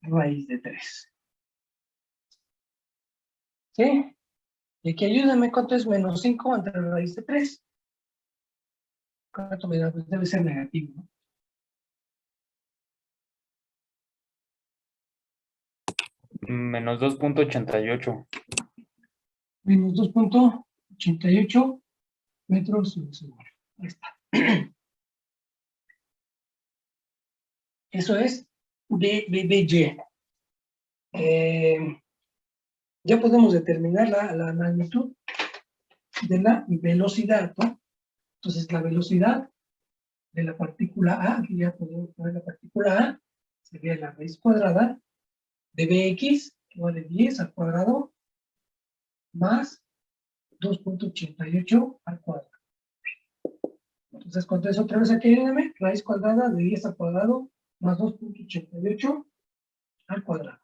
raíz de 3. ¿Sí? Y aquí ayúdame, ¿cuánto es menos 5 entre la raíz de 3? ¿Cuánto me da? Pues debe ser negativo, ¿no? Menos 2.88. Menos 2.88 metros sobre segundo. Ahí está. Eso es BBY. Ya podemos determinar la magnitud de la velocidad, ¿no? Entonces, la velocidad de la partícula A, aquí ya podemos poner la partícula A, sería la raíz cuadrada de Bx, que vale 10 al cuadrado, más 2.88 al cuadrado. Entonces, con eso otra vez aquí, ayúdame, raíz cuadrada de 10 al cuadrado, más 2.88 al cuadrado.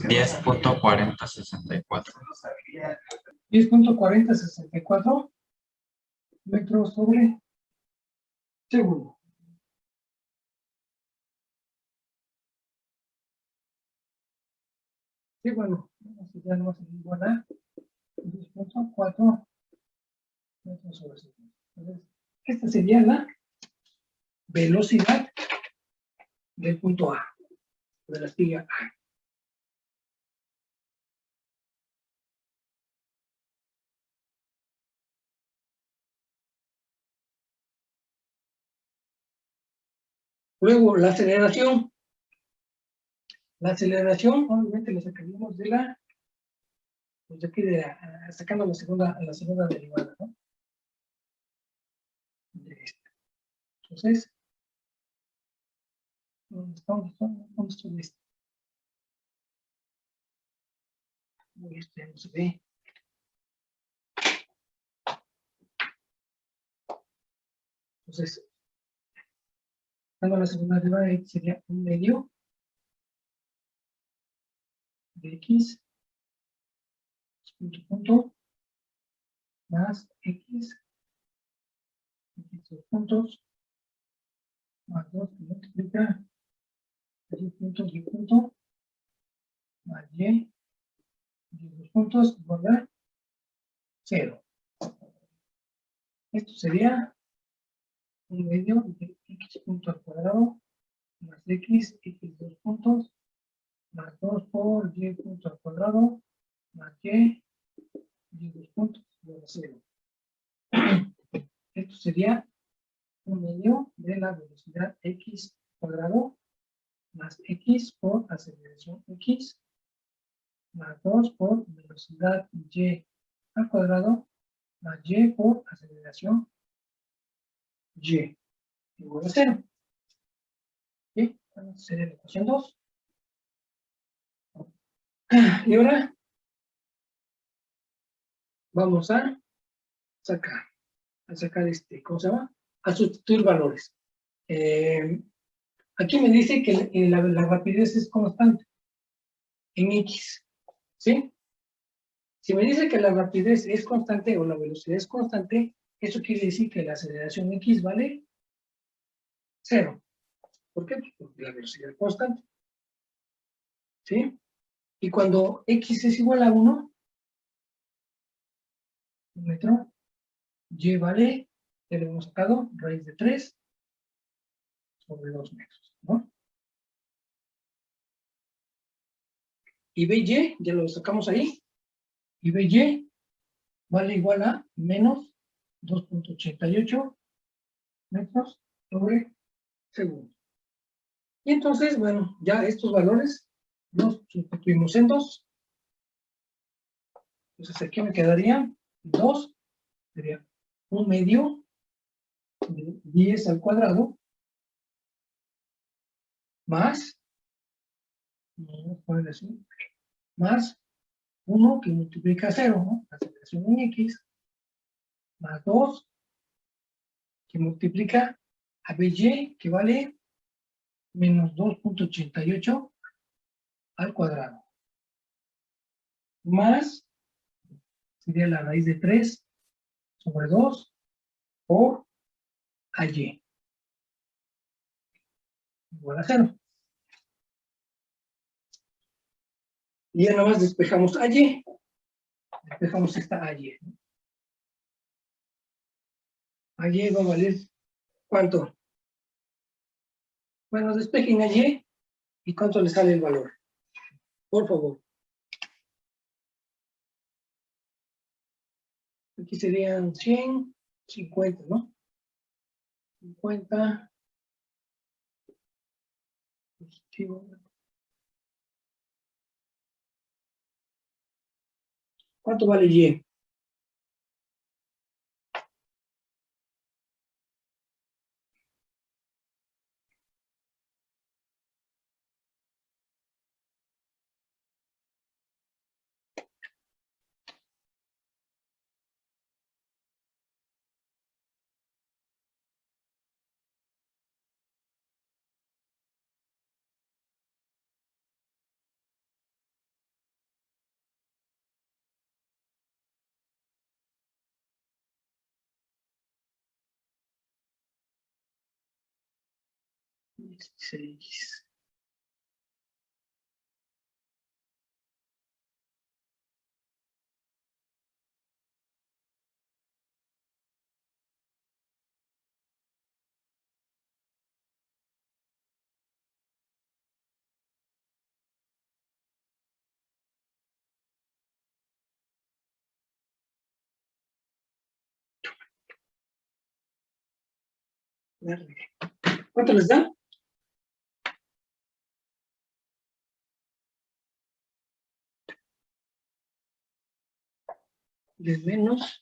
Diez punto 4064. 10.4064 metros sobre segundo. Sí, bueno, ya no va a ser igual a 10.4 metros sobre segundo. Entonces, esta sería la velocidad del punto A, de la astilla A. Luego, la aceleración. La aceleración, obviamente, la sacaríamos de la, pues de aquí, sacando la segunda derivada, ¿no? De esta. Entonces, ¿dónde está esto? Este no se ve. Entonces, dando la segunda derivada, sería un medio de x, punto, más x, dos puntos, más 2 que multiplica 10 puntos y punto, más y, 10 puntos, igual a 0. Esto sería un medio de x punto al cuadrado, más x, dos puntos, más 2 por y punto al cuadrado, más y, 2 puntos, igual a 0. Esto sería un medio de la velocidad x cuadrado, más x por aceleración x, más 2 por velocidad y al cuadrado, más y por aceleración y, igual a 0. ¿Sí? Entonces sería la ecuación 2. Y ahora vamos a sacar ¿cómo se llama? A sustituir valores. Aquí me dice que la rapidez es constante en x, ¿sí? Si me dice que la rapidez es constante o la velocidad es constante, eso quiere decir que la aceleración x vale 0. ¿Por qué? Porque la velocidad es constante, ¿sí? Y cuando x es igual a 1, un metro, y vale, ya lo hemos sacado, raíz de 3 sobre 2 metros, ¿no? Y BY, ya lo sacamos ahí, y BY vale igual a menos 2.88 metros sobre segundo. Y entonces, bueno, ya estos valores los sustituimos en 2. Entonces aquí me quedaría 2, sería un medio de 10 al cuadrado, más, vamos a poner así, más 1 que multiplica 0, ¿no? La aceleración en x, más 2 que multiplica a BY, que vale menos 2.88 al cuadrado, más, sería la raíz de 3 sobre 2, por AY. Igual a 0. Y ya nomás despejamos AY. Despejamos esta AY. AY va a valer, ¿cuánto? Bueno, despejen AY. ¿Y cuánto le sale el valor? Por favor. Aquí serían 100, 50, ¿no? 50. Positivo. ¿Cuánto vale Y? Seis. ¿Cuánto les da? De menos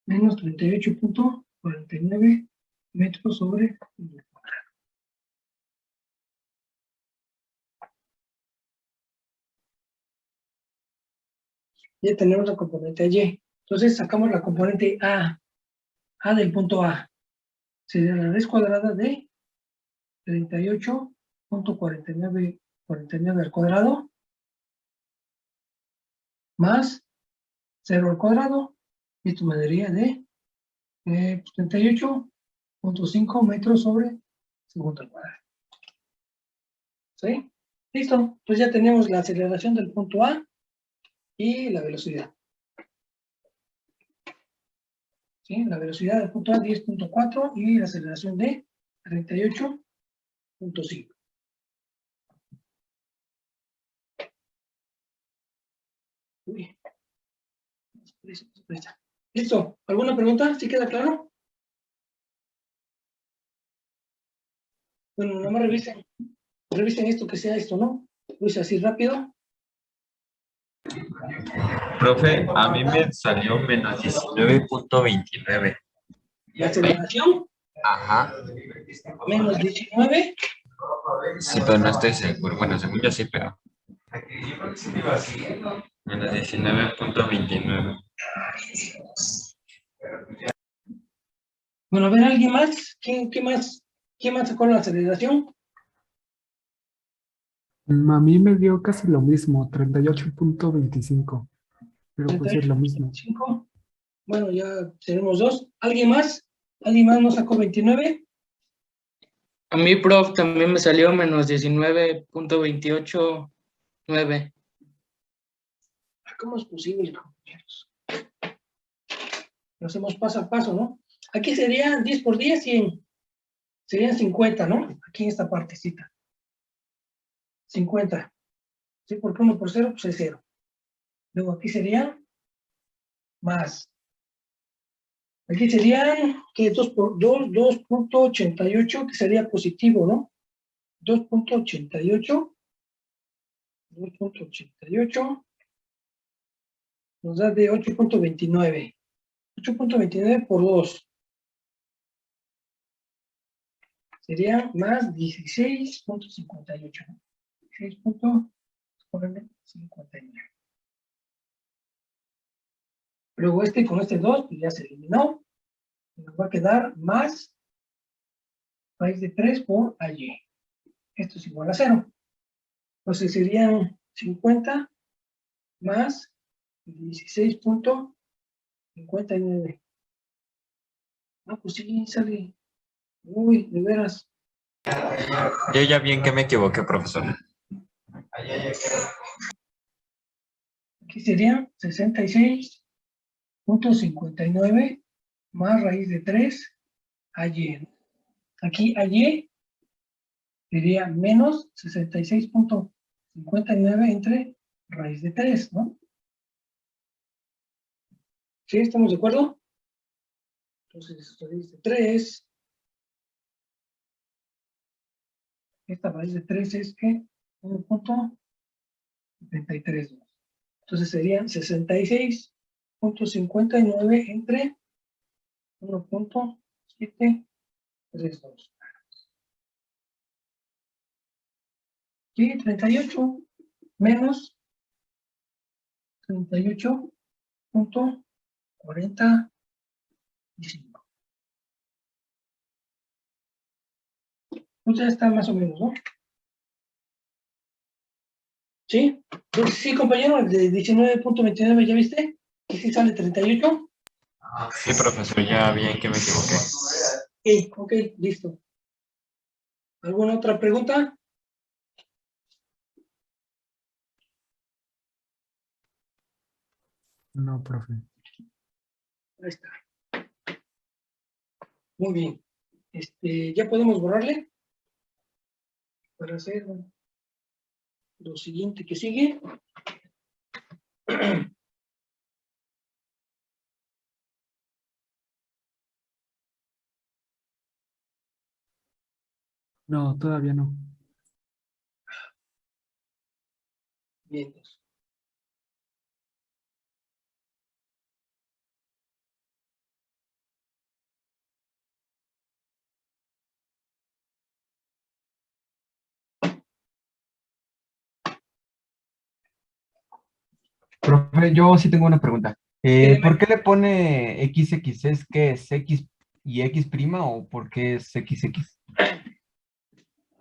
38.49 metros sobre el cuadrado. Ya tenemos la componente Y. Entonces sacamos la componente A del punto A. Sería la raíz cuadrada de 38.49 al cuadrado más 0 al cuadrado. Esto me daría de 38.5 metros sobre segundo al cuadrado. ¿Sí? Listo. Pues ya tenemos la aceleración del punto A y la velocidad. ¿Sí? La velocidad del punto A 10.4 y la aceleración de 38.5. Uy. Listo. ¿Alguna pregunta? ¿Sí queda claro? Bueno, nada más revisen esto, que sea esto, ¿no? Lo hice así rápido. Profe, a mí me salió menos 19.29. La aceleración, Ajá. menos 19. Sí, pero no estoy seguro. Bueno, según yo sí, pero. Menos 19.29. Bueno, a ver, ¿alguien más? ¿Quién más sacó la aceleración? A mí me dio casi lo mismo, 38.25, pero pues es lo mismo. 38.5. Bueno, ya tenemos dos. ¿Alguien más? ¿Alguien más nos sacó 29? A mí, prof, también me salió menos 19.289. ¿Cómo es posible, compañeros? Lo hacemos paso a paso, ¿no? Aquí sería 10 por 10, 100. Serían 50, ¿no? Aquí en esta partecita. 50. ¿Sí? Porque 1 por 0, pues es 0. Luego aquí serían más. Aquí serían, que 2 por 2, 2.88, que sería positivo, ¿no? 2.88. 2.88 nos da de 8.29. 8.29 por 2. Sería más 16.58, ¿no? 16.59. Luego con este 2, pues ya se eliminó. Nos va a quedar más raíz de 3 por AY. Esto es igual a 0. Entonces serían 50 más 16.59. Ah, pues sí, sale. Uy, de veras. Yo ya bien que me equivoqué, profesor. Aquí sería 66.59 más raíz de 3 AY. Aquí AY sería menos 66.59 entre raíz de 3, ¿no? ¿Sí? ¿Estamos de acuerdo? Entonces, raíz de 3. Esta raíz de 3 es que 1.73. Entonces serían 66.59 entre 1.732. Sí, 38 menos 38.45. Pues ya está más o menos, ¿no? ¿Sí? Entonces, sí, compañero, el de 19.29, ¿ya viste? ¿Y si sale 38? Sí, profesor, ya bien que me equivoqué. Sí, ok, listo. ¿Alguna otra pregunta? No, profe. Ahí está. Muy bien. ¿Ya podemos borrarle? Para hacer lo siguiente que sigue. No, todavía no. Bien. Profe, yo sí tengo una pregunta. Dígame. ¿Por qué le pone XX? ¿Es que es X y X prima o por qué es XX?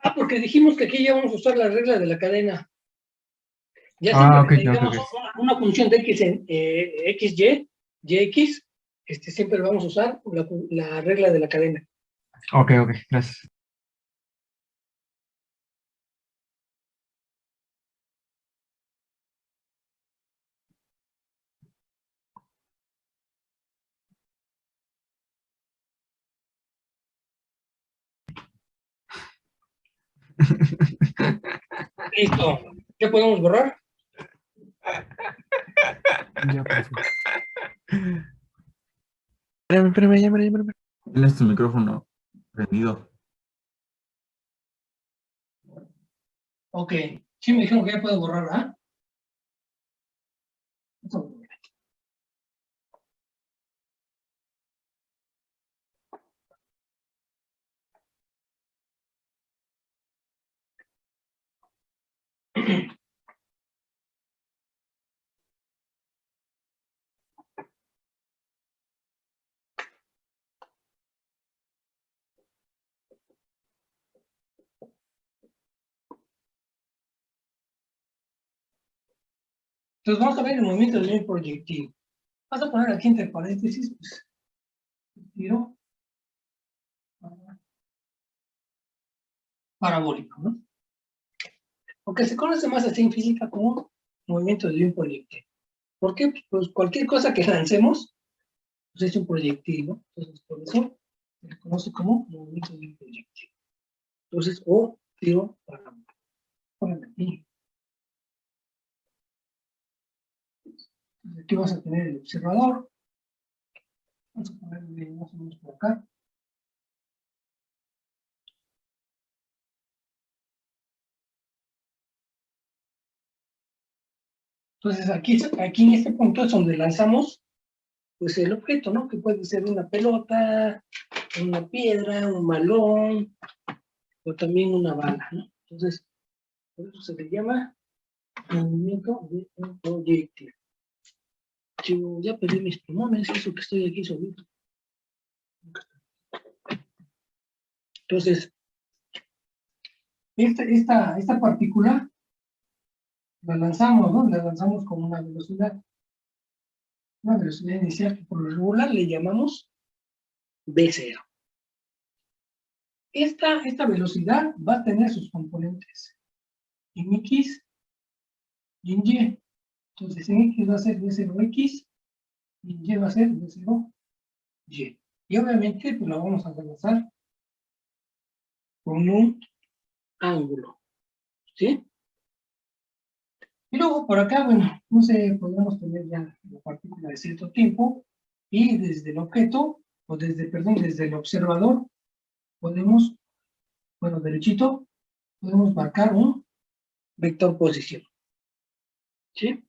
Ah, porque dijimos que aquí ya vamos a usar la regla de la cadena. Ya siempre Ah, ok, que ok, tengamos ok. una función de x en XY, YX, siempre vamos a usar la regla de la cadena. Ok, ok, gracias. Listo. ¿Ya podemos borrar? Ya, profe. Espérame. Tienes tu micrófono prendido. Ok. Sí me dijeron que ya puedo borrar, ¿ah? Entonces vamos a ver el movimiento del proyectil. Vas a poner aquí entre paréntesis, pues, giro parabólico, ¿no? Porque se conoce más así en física como movimiento de un proyectil. ¿Por qué? Pues cualquier cosa que lancemos, pues es un proyectil, ¿no? Entonces, por eso se conoce como movimiento de un proyectil. Entonces, o tiro parabólico. Pongan aquí. Entonces, aquí vas a tener el observador. Vamos a ponerle más o menos por acá. Entonces, aquí en este punto es donde lanzamos pues el objeto, ¿no? Que puede ser una pelota, una piedra, un balón, o también una bala, ¿no? Entonces, por eso se le llama movimiento de un proyectil. Yo ya perdí mis pulmones, eso que estoy aquí solito. Entonces, esta partícula la lanzamos, ¿no? La lanzamos con una velocidad inicial que por lo regular le llamamos B0. Esta velocidad va a tener sus componentes en X y en Y. Entonces en X va a ser B0X y en Y va a ser B0Y. Y obviamente pues lo vamos a realizar con un ángulo. ¿Sí? Y luego por acá, bueno, no sé, podemos tener ya la partícula de cierto tiempo y desde el objeto, o desde el observador, podemos, bueno, derechito, podemos marcar un vector posición. ¿Sí?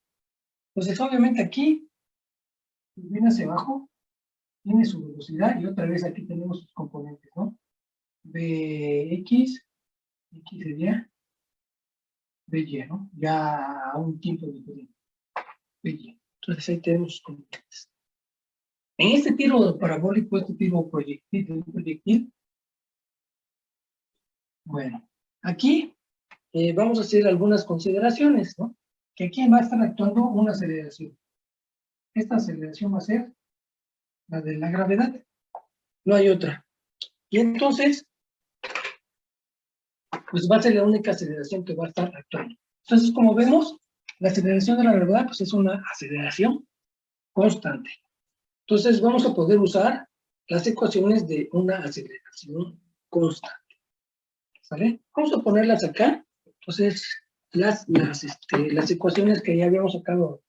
Entonces, obviamente aquí, viene hacia abajo, tiene su velocidad y otra vez aquí tenemos sus componentes, ¿no? Bx, X sería By, ¿no? Ya a un tiempo diferente. By. Entonces ahí tenemos sus componentes. En este tiro parabólico, este tiro proyectil, bueno, aquí vamos a hacer algunas consideraciones, ¿no? Que aquí va a estar actuando una aceleración. Esta aceleración va a ser la de la gravedad, no hay otra. Y entonces, pues va a ser la única aceleración que va a estar actuando. Entonces, como vemos, la aceleración de la gravedad, pues es una aceleración constante. Entonces, vamos a poder usar las ecuaciones de una aceleración constante. ¿Vale? Vamos a ponerlas acá. Entonces, las ecuaciones que ya habíamos sacado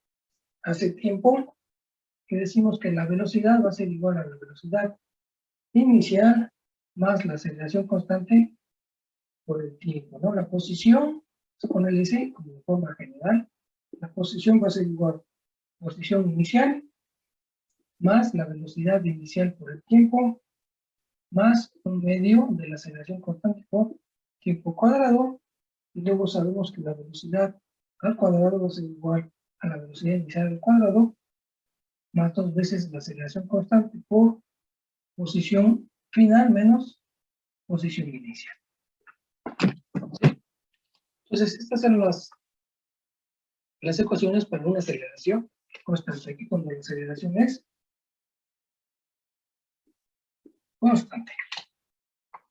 hace tiempo, que decimos que la velocidad va a ser igual a la velocidad inicial más la aceleración constante por el tiempo, ¿no? La posición, vamos a ponerle así como de forma general, la posición va a ser igual a posición inicial más la velocidad inicial por el tiempo más un medio de la aceleración constante por tiempo cuadrado, y luego sabemos que la velocidad al cuadrado va a ser igual a la velocidad inicial al cuadrado, más 2 veces la aceleración constante por posición final menos posición inicial. ¿Sí? Entonces, estas son las ecuaciones para una aceleración constante. Aquí cuando la aceleración es constante.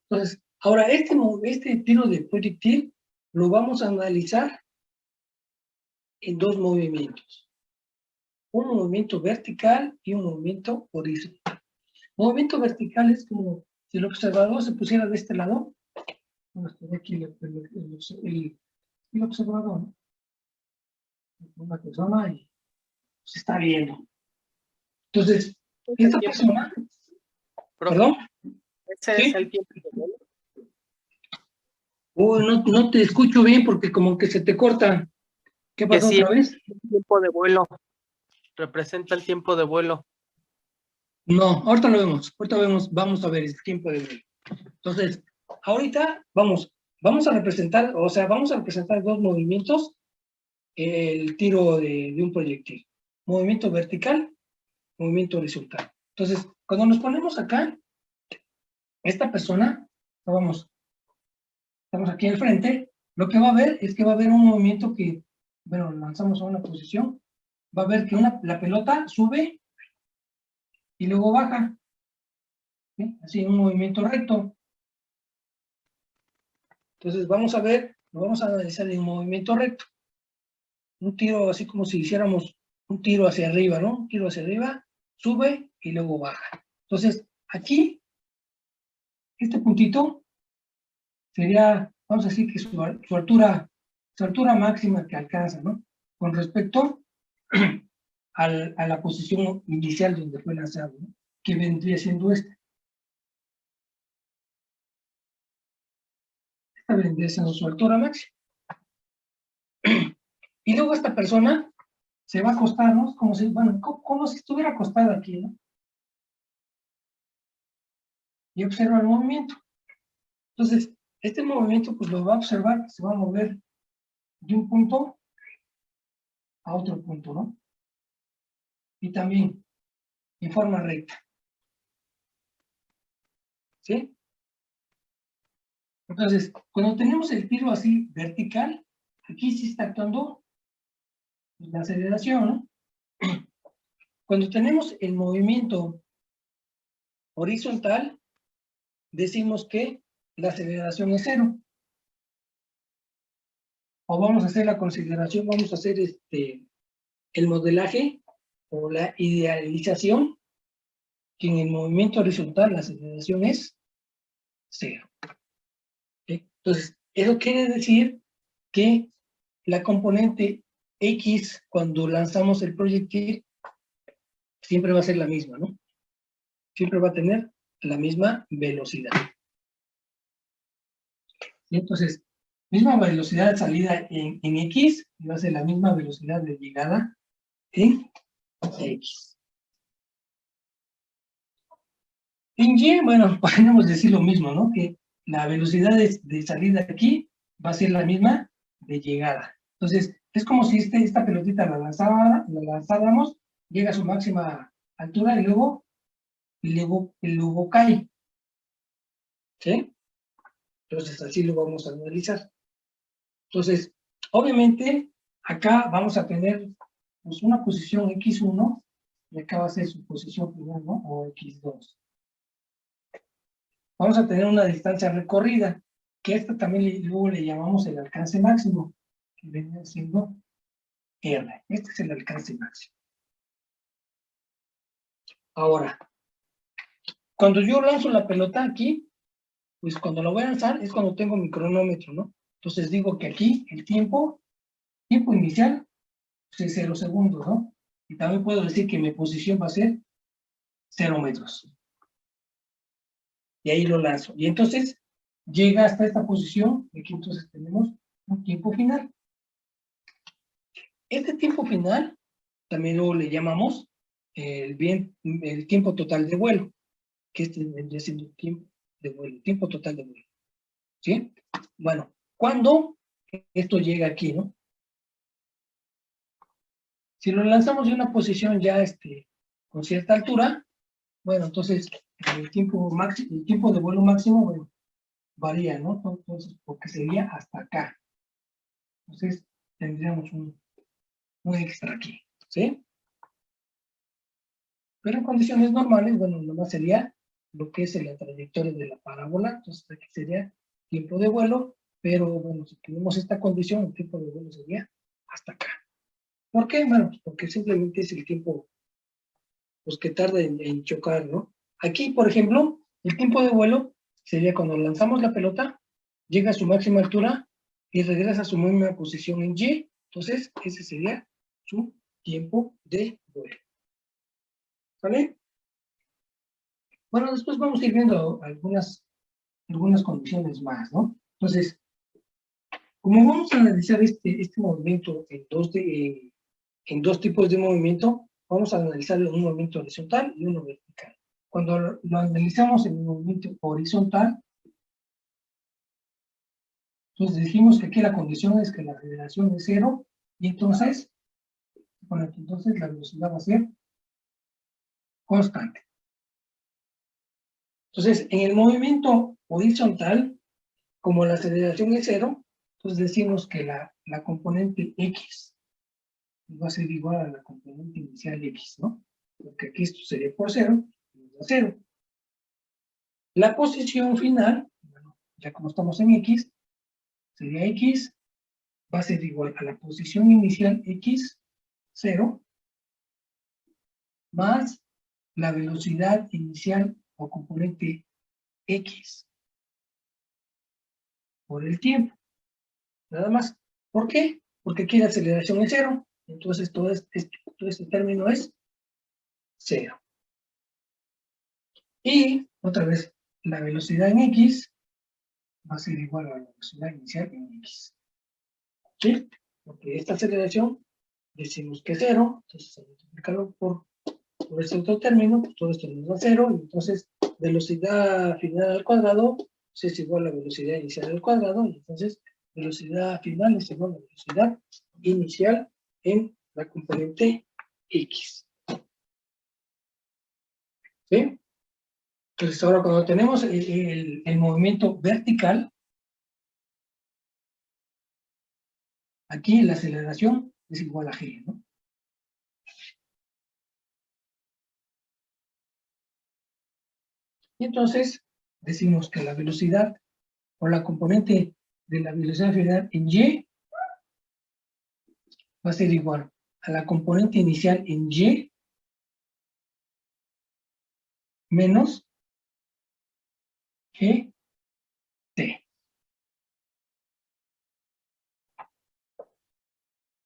Entonces, ahora este tiro de proyectil lo vamos a analizar en dos movimientos. Un movimiento vertical y un movimiento horizontal. Movimiento vertical es como si el observador se pusiera de este lado. Vamos a tener aquí el observador, ¿no? Una persona y se está viendo. Entonces, esta persona... ¿Perdón? ¿Ese ¿Sí? es el tiempo de vuelo? No te escucho bien porque como que se te corta. ¿Qué Que pasó sí, otra vez? el tiempo de vuelo. Representa el tiempo de vuelo. No, ahorita lo vemos. Ahorita vamos a ver el tiempo de vuelo. Entonces, ahorita vamos a representar, o sea, vamos a representar dos movimientos, el tiro de un proyectil. Movimiento vertical, movimiento horizontal. Entonces, cuando nos ponemos acá, esta persona, estamos aquí al frente, lo que va a ver es que va a haber un movimiento que, bueno, lanzamos a una posición, va a ver que la pelota sube y luego baja, ¿sí? Así, un movimiento recto. Entonces vamos a ver, lo vamos a analizar en un movimiento recto. Un tiro así como si hiciéramos un tiro hacia arriba, ¿no? Un tiro hacia arriba, sube y luego baja. Entonces, aquí, este puntito sería, vamos a decir que su altura máxima que alcanza, ¿no? Con respecto a la posición inicial donde fue lanzado, ¿no? Que vendría siendo esta. Esta vendría siendo su altura máxima. Y luego esta persona se va a acostar, ¿no? Como si, bueno, como si estuviera acostada aquí, ¿no? Y observa el movimiento. Entonces, este movimiento, pues lo va a observar, se va a mover de un punto a otro punto, ¿no? Y también en forma recta. ¿Sí? Entonces, cuando tenemos el tiro así vertical, aquí sí está actuando la aceleración, ¿no? Cuando tenemos el movimiento horizontal, decimos que la aceleración es 0. O vamos a hacer la consideración, vamos a hacer el modelaje o la idealización, que en el movimiento horizontal la aceleración es 0. ¿Sí? Entonces, eso quiere decir que la componente X, cuando lanzamos el proyectil, siempre va a ser la misma, ¿no? Siempre va a tener la misma velocidad. ¿Sí? Entonces, misma velocidad de salida en X, y va a ser la misma velocidad de llegada en X. En Y, bueno, podemos decir lo mismo, ¿no? Que la velocidad de salida aquí va a ser la misma de llegada. Entonces, es como si esta pelotita la lanzáramos, llega a su máxima altura y luego cae. ¿Sí? Entonces, así lo vamos a analizar. Entonces, obviamente, acá vamos a tener pues, una posición X1 y acá va a ser su posición final, ¿no? O X2. Vamos a tener una distancia recorrida, que esta también luego le llamamos el alcance máximo, que viene siendo R. Este es el alcance máximo. Ahora, cuando yo lanzo la pelota aquí, pues cuando la voy a lanzar es cuando tengo mi cronómetro, ¿no? Entonces digo que aquí el tiempo inicial pues, es 0 segundos, ¿no? Y también puedo decir que mi posición va a ser 0 metros. Y ahí lo lanzo. Y entonces llega hasta esta posición, y aquí entonces tenemos un tiempo final. Este tiempo final también luego le llamamos el tiempo total de vuelo, que este vendría siendo el tiempo de vuelo, tiempo total de vuelo. ¿Sí? Bueno, cuando esto llega aquí, ¿no? Si lo lanzamos de una posición ya con cierta altura, bueno, entonces el tiempo de vuelo máximo, bueno, varía, ¿no? Entonces, porque sería hasta acá. Entonces, tendríamos un extra aquí, ¿sí? Pero en condiciones normales, bueno, nomás sería lo que es la trayectoria de la parábola, entonces aquí sería tiempo de vuelo, pero bueno, si tenemos esta condición, el tiempo de vuelo sería hasta acá. ¿Por qué? Bueno, pues porque simplemente es el tiempo pues, que tarda en chocar, ¿no? Aquí, por ejemplo, el tiempo de vuelo sería cuando lanzamos la pelota, llega a su máxima altura y regresa a su misma posición en Y, entonces ese sería su tiempo de vuelo. ¿Vale? Bueno, después vamos a ir viendo algunas condiciones más, ¿no? Entonces, como vamos a analizar este movimiento en dos tipos de movimiento, vamos a analizarlo en un movimiento horizontal y uno vertical. Cuando lo analizamos en un movimiento horizontal, entonces dijimos que aquí la condición es que la aceleración es 0, y entonces, bueno, entonces la velocidad va a ser constante. Entonces, en el movimiento horizontal, como la aceleración es 0, entonces decimos que la componente X va a ser igual a la componente inicial X, ¿no? Porque aquí esto sería por 0, y a 0. La posición final, bueno, ya como estamos en X, sería X, va a ser igual a la posición inicial X, 0, más la velocidad inicial o componente X por el tiempo. Nada más. ¿Por qué? Porque aquí la aceleración es 0, entonces todo este término es 0. Y, otra vez, la velocidad en X va a ser igual a la velocidad inicial en X. ¿Sí? Porque esta aceleración decimos que es 0, entonces se multiplica por este otro término, pues todo esto nos da 0, y entonces velocidad final al cuadrado pues es igual a la velocidad inicial al cuadrado, y entonces velocidad final es igual a la velocidad inicial en la componente X. ¿Sí? Entonces ahora cuando tenemos el movimiento vertical, aquí la aceleración es igual a G, ¿no? Y entonces decimos que la velocidad o la componente de la velocidad final en Y va a ser igual a la componente inicial en Y menos GT.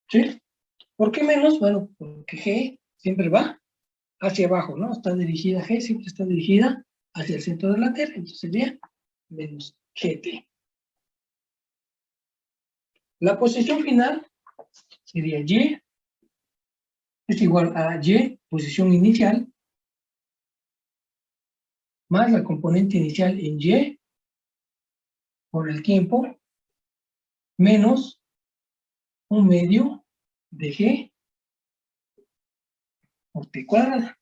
¿Sí? ¿Por qué menos? Bueno, porque G siempre va hacia abajo, ¿no? Está dirigida, G siempre está dirigida hacia el centro de la Tierra, entonces sería menos GT. La posición final sería Y es igual a Y, posición inicial, más la componente inicial en Y por el tiempo, menos un medio de G por T cuadrada.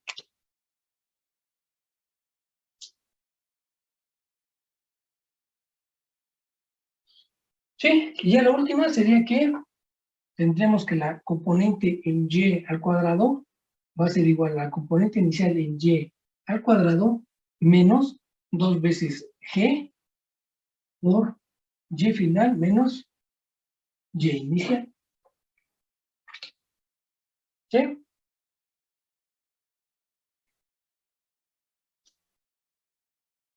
Sí, y ya la última sería que tendremos que la componente en Y al cuadrado va a ser igual a la componente inicial en Y al cuadrado menos 2 veces G por Y final menos Y inicial. ¿Sí?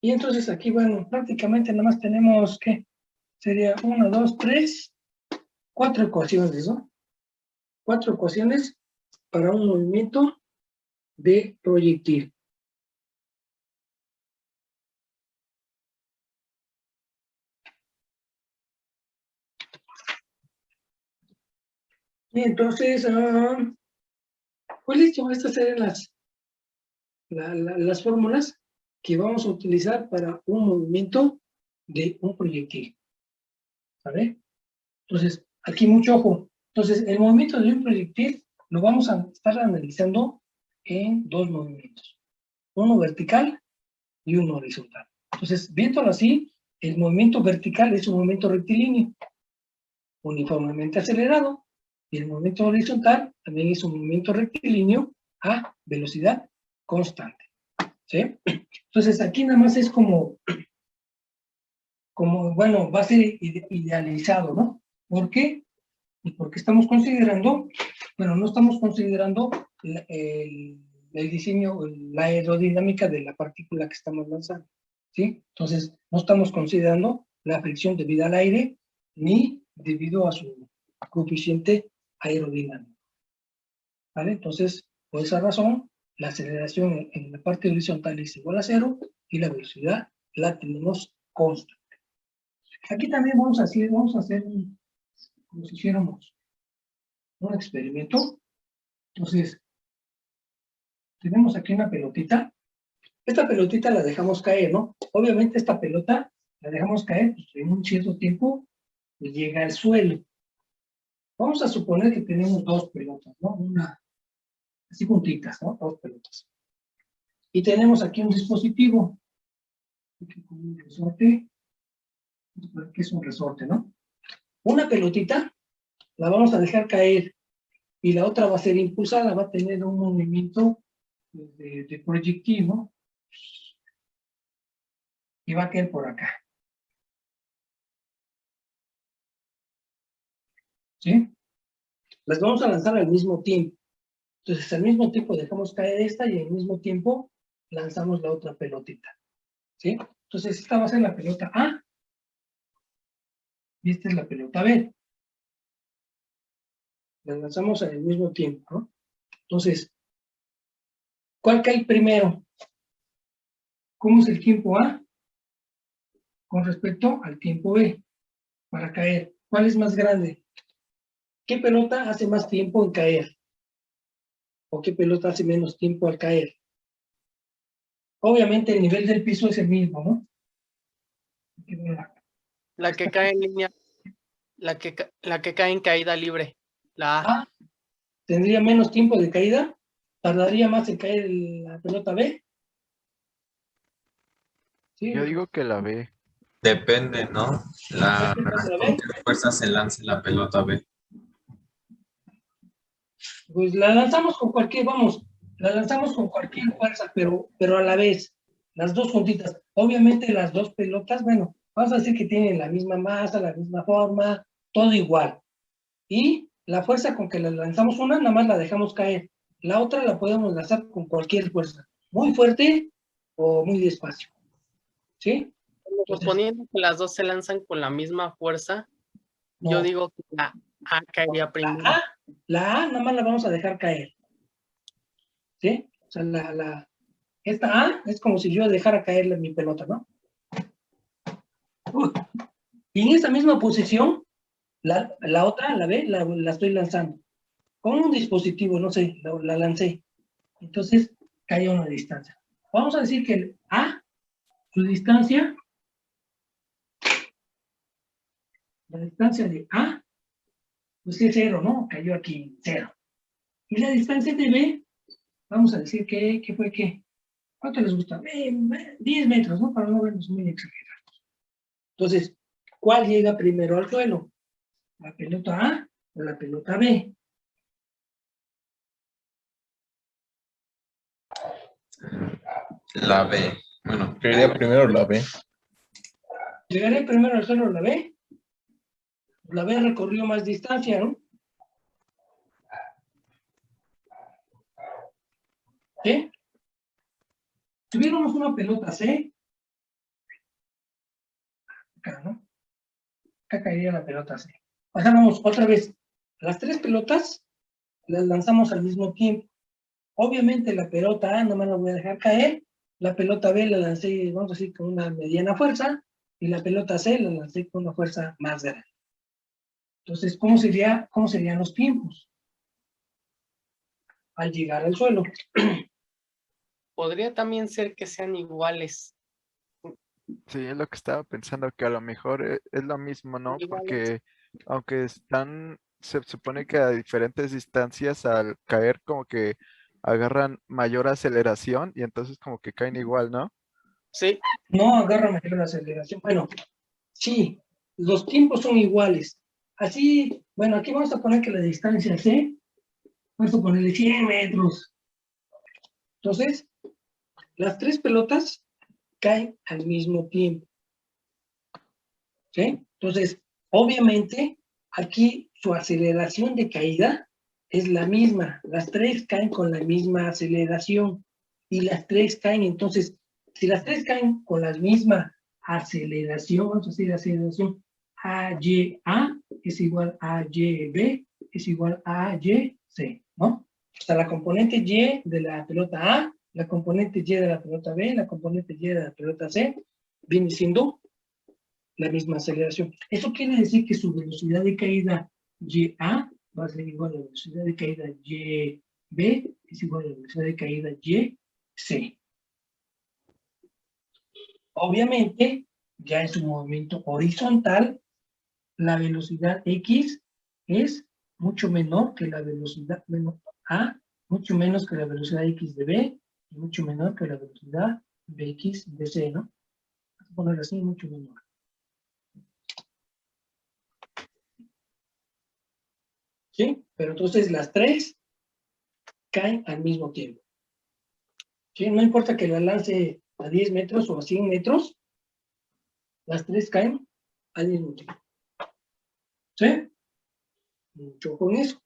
Y entonces aquí, bueno, prácticamente nada más tenemos que sería 1, 2, 3, 4 ecuaciones, ¿no? 4 ecuaciones para un movimiento de proyectil. Y entonces, pues listo, estas serían las fórmulas que vamos a utilizar para un movimiento de un proyectil. ¿Vale? Entonces, aquí mucho ojo. Entonces, el movimiento de un proyectil lo vamos a estar analizando en 2 movimientos. Uno vertical y uno horizontal. Entonces, viéndolo así, el movimiento vertical es un movimiento rectilíneo, uniformemente acelerado, y el movimiento horizontal también es un movimiento rectilíneo a velocidad constante. ¿Sí? Entonces, aquí nada más es como bueno, va a ser idealizado, ¿no? ¿Por qué? Porque estamos considerando, bueno, no estamos considerando el diseño, la aerodinámica de la partícula que estamos lanzando, ¿sí? Entonces, no estamos considerando la fricción debida al aire, ni debido a su coeficiente aerodinámico, ¿vale? Entonces, por esa razón, la aceleración en la parte horizontal es igual a 0 y la velocidad la tenemos constante. Aquí también vamos a hacer como si hiciéramos un experimento. Entonces, tenemos aquí una pelotita. Esta pelotita la dejamos caer, ¿no? Obviamente esta pelota la dejamos caer, pues, en un cierto tiempo y llega al suelo. Vamos a suponer que tenemos 2 pelotas, ¿no? Una, así juntitas, ¿no? 2 pelotas. Y tenemos aquí un dispositivo. Aquí con un resorte. ¿Qué es un resorte, no? Una pelotita la vamos a dejar caer y la otra va a ser impulsada, va a tener un movimiento de proyectil, ¿no? Y va a caer por acá. ¿Sí? Las vamos a lanzar al mismo tiempo. Entonces, al mismo tiempo dejamos caer esta y al mismo tiempo lanzamos la otra pelotita. ¿Sí? Entonces, esta va a ser la pelota A y esta es la pelota B. Las lanzamos al mismo tiempo, ¿no? Entonces, ¿cuál cae primero? ¿Cómo es el tiempo A con respecto al tiempo B para caer? ¿Cuál es más grande? ¿Qué pelota hace más tiempo en caer? ¿O qué pelota hace menos tiempo al caer? Obviamente el nivel del piso es el mismo, ¿no? La que cae en línea, la que cae en caída libre, la A. A tendría menos tiempo de caída, tardaría más en caer la pelota B. ¿Sí? Yo digo que la B. Depende, ¿no? La, ¿Qué pasa, la con B? qué fuerza se lance la pelota B. Pues la lanzamos con cualquier, vamos, la lanzamos con cualquier fuerza, pero a la vez. las dos juntitas. Obviamente las dos pelotas, bueno, vamos a decir que tienen la misma masa, la misma forma, todo igual. Y la fuerza con que la lanzamos una, nada más la dejamos caer. La otra la podemos lanzar con cualquier fuerza, muy fuerte o muy despacio. ¿Sí? Suponiendo que las dos se lanzan con la misma fuerza, yo No. digo que la A caería primero. La A nada más la vamos a dejar caer. ¿Sí? O sea, esta A es como si yo dejara caer mi pelota, ¿no? Y en esa misma posición, la otra, la B, la estoy lanzando. Con un dispositivo, no sé, la lancé. Entonces, cae a una distancia. Vamos a decir que el A, su distancia, la distancia de A, pues es 0, ¿no? Cayó aquí 0. Y la distancia de B, vamos a decir que fue ¿qué? ¿Cuánto les gusta? 10 metros, ¿no? Para no vernos muy exagerados. Entonces, ¿cuál llega primero al suelo? ¿La pelota A o la pelota B? La B. Bueno, creería primero la B. ¿Llegaré primero al suelo la B? La B recorrió más distancia, ¿no? ¿Sí? Si tuviéramos una pelota C, acá, ¿no? Acá caería la pelota C. Pasamos otra vez. Las tres pelotas las lanzamos al mismo tiempo. Obviamente la pelota A no me la voy a dejar caer. La pelota B la lancé, vamos a decir, con una mediana fuerza. Y la pelota C la lancé con una fuerza más grande. Entonces, ¿cómo serían los tiempos? Al llegar al suelo. Podría también ser que sean iguales. Sí, es lo que estaba pensando, que a lo mejor es lo mismo, ¿no? Iguales. Porque aunque se supone que a diferentes distancias al caer como que agarran mayor aceleración y entonces como que caen igual, ¿no? Sí. No agarra mayor aceleración. Bueno, sí, los tiempos son iguales. Así, bueno, aquí vamos a poner que la distancia C, vamos a ponerle 100 metros. Entonces, las tres pelotas caen al mismo tiempo. ¿Sí? Entonces, obviamente, aquí su aceleración de caída es la misma. Las tres caen con la misma aceleración. Y las tres caen, entonces, si las tres caen con la misma aceleración, vamos a decir aceleración AYA es igual a YB es igual a YC, ¿no? O sea, la componente Y de la pelota A, la componente Y de la pelota B, la componente Y de la pelota C, viene siendo la misma aceleración. Eso quiere decir que su velocidad de caída YA va a ser igual a la velocidad de caída YB es igual a la velocidad de caída YC. Obviamente, ya en su movimiento horizontal, la velocidad X es mucho menor que la velocidad A, mucho menos que la velocidad X de B, y mucho menor que la velocidad Bx de C, ¿no? Vamos a ponerlo así, mucho menor. ¿Sí? Pero entonces las tres caen al mismo tiempo. ¿Sí? No importa que la lance a 10 metros o a 100 metros, las tres caen al mismo tiempo. ¿Sí? Mucho con eso.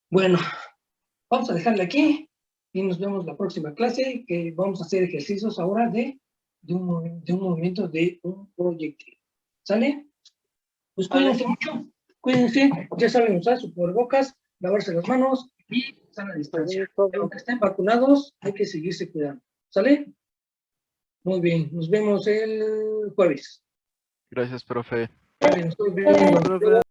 Bueno, vamos a dejarle aquí y nos vemos la próxima clase, que vamos a hacer ejercicios ahora de un movimiento de un proyectil. ¿Sale? Pues cuídense mucho, cuídense, ya saben usar su cubrebocas, lavarse las manos y estar a la distancia. Aunque estén vacunados, hay que seguirse cuidando. ¿Sale? Muy bien, nos vemos el jueves. Gracias, profe. Vale, nos vemos.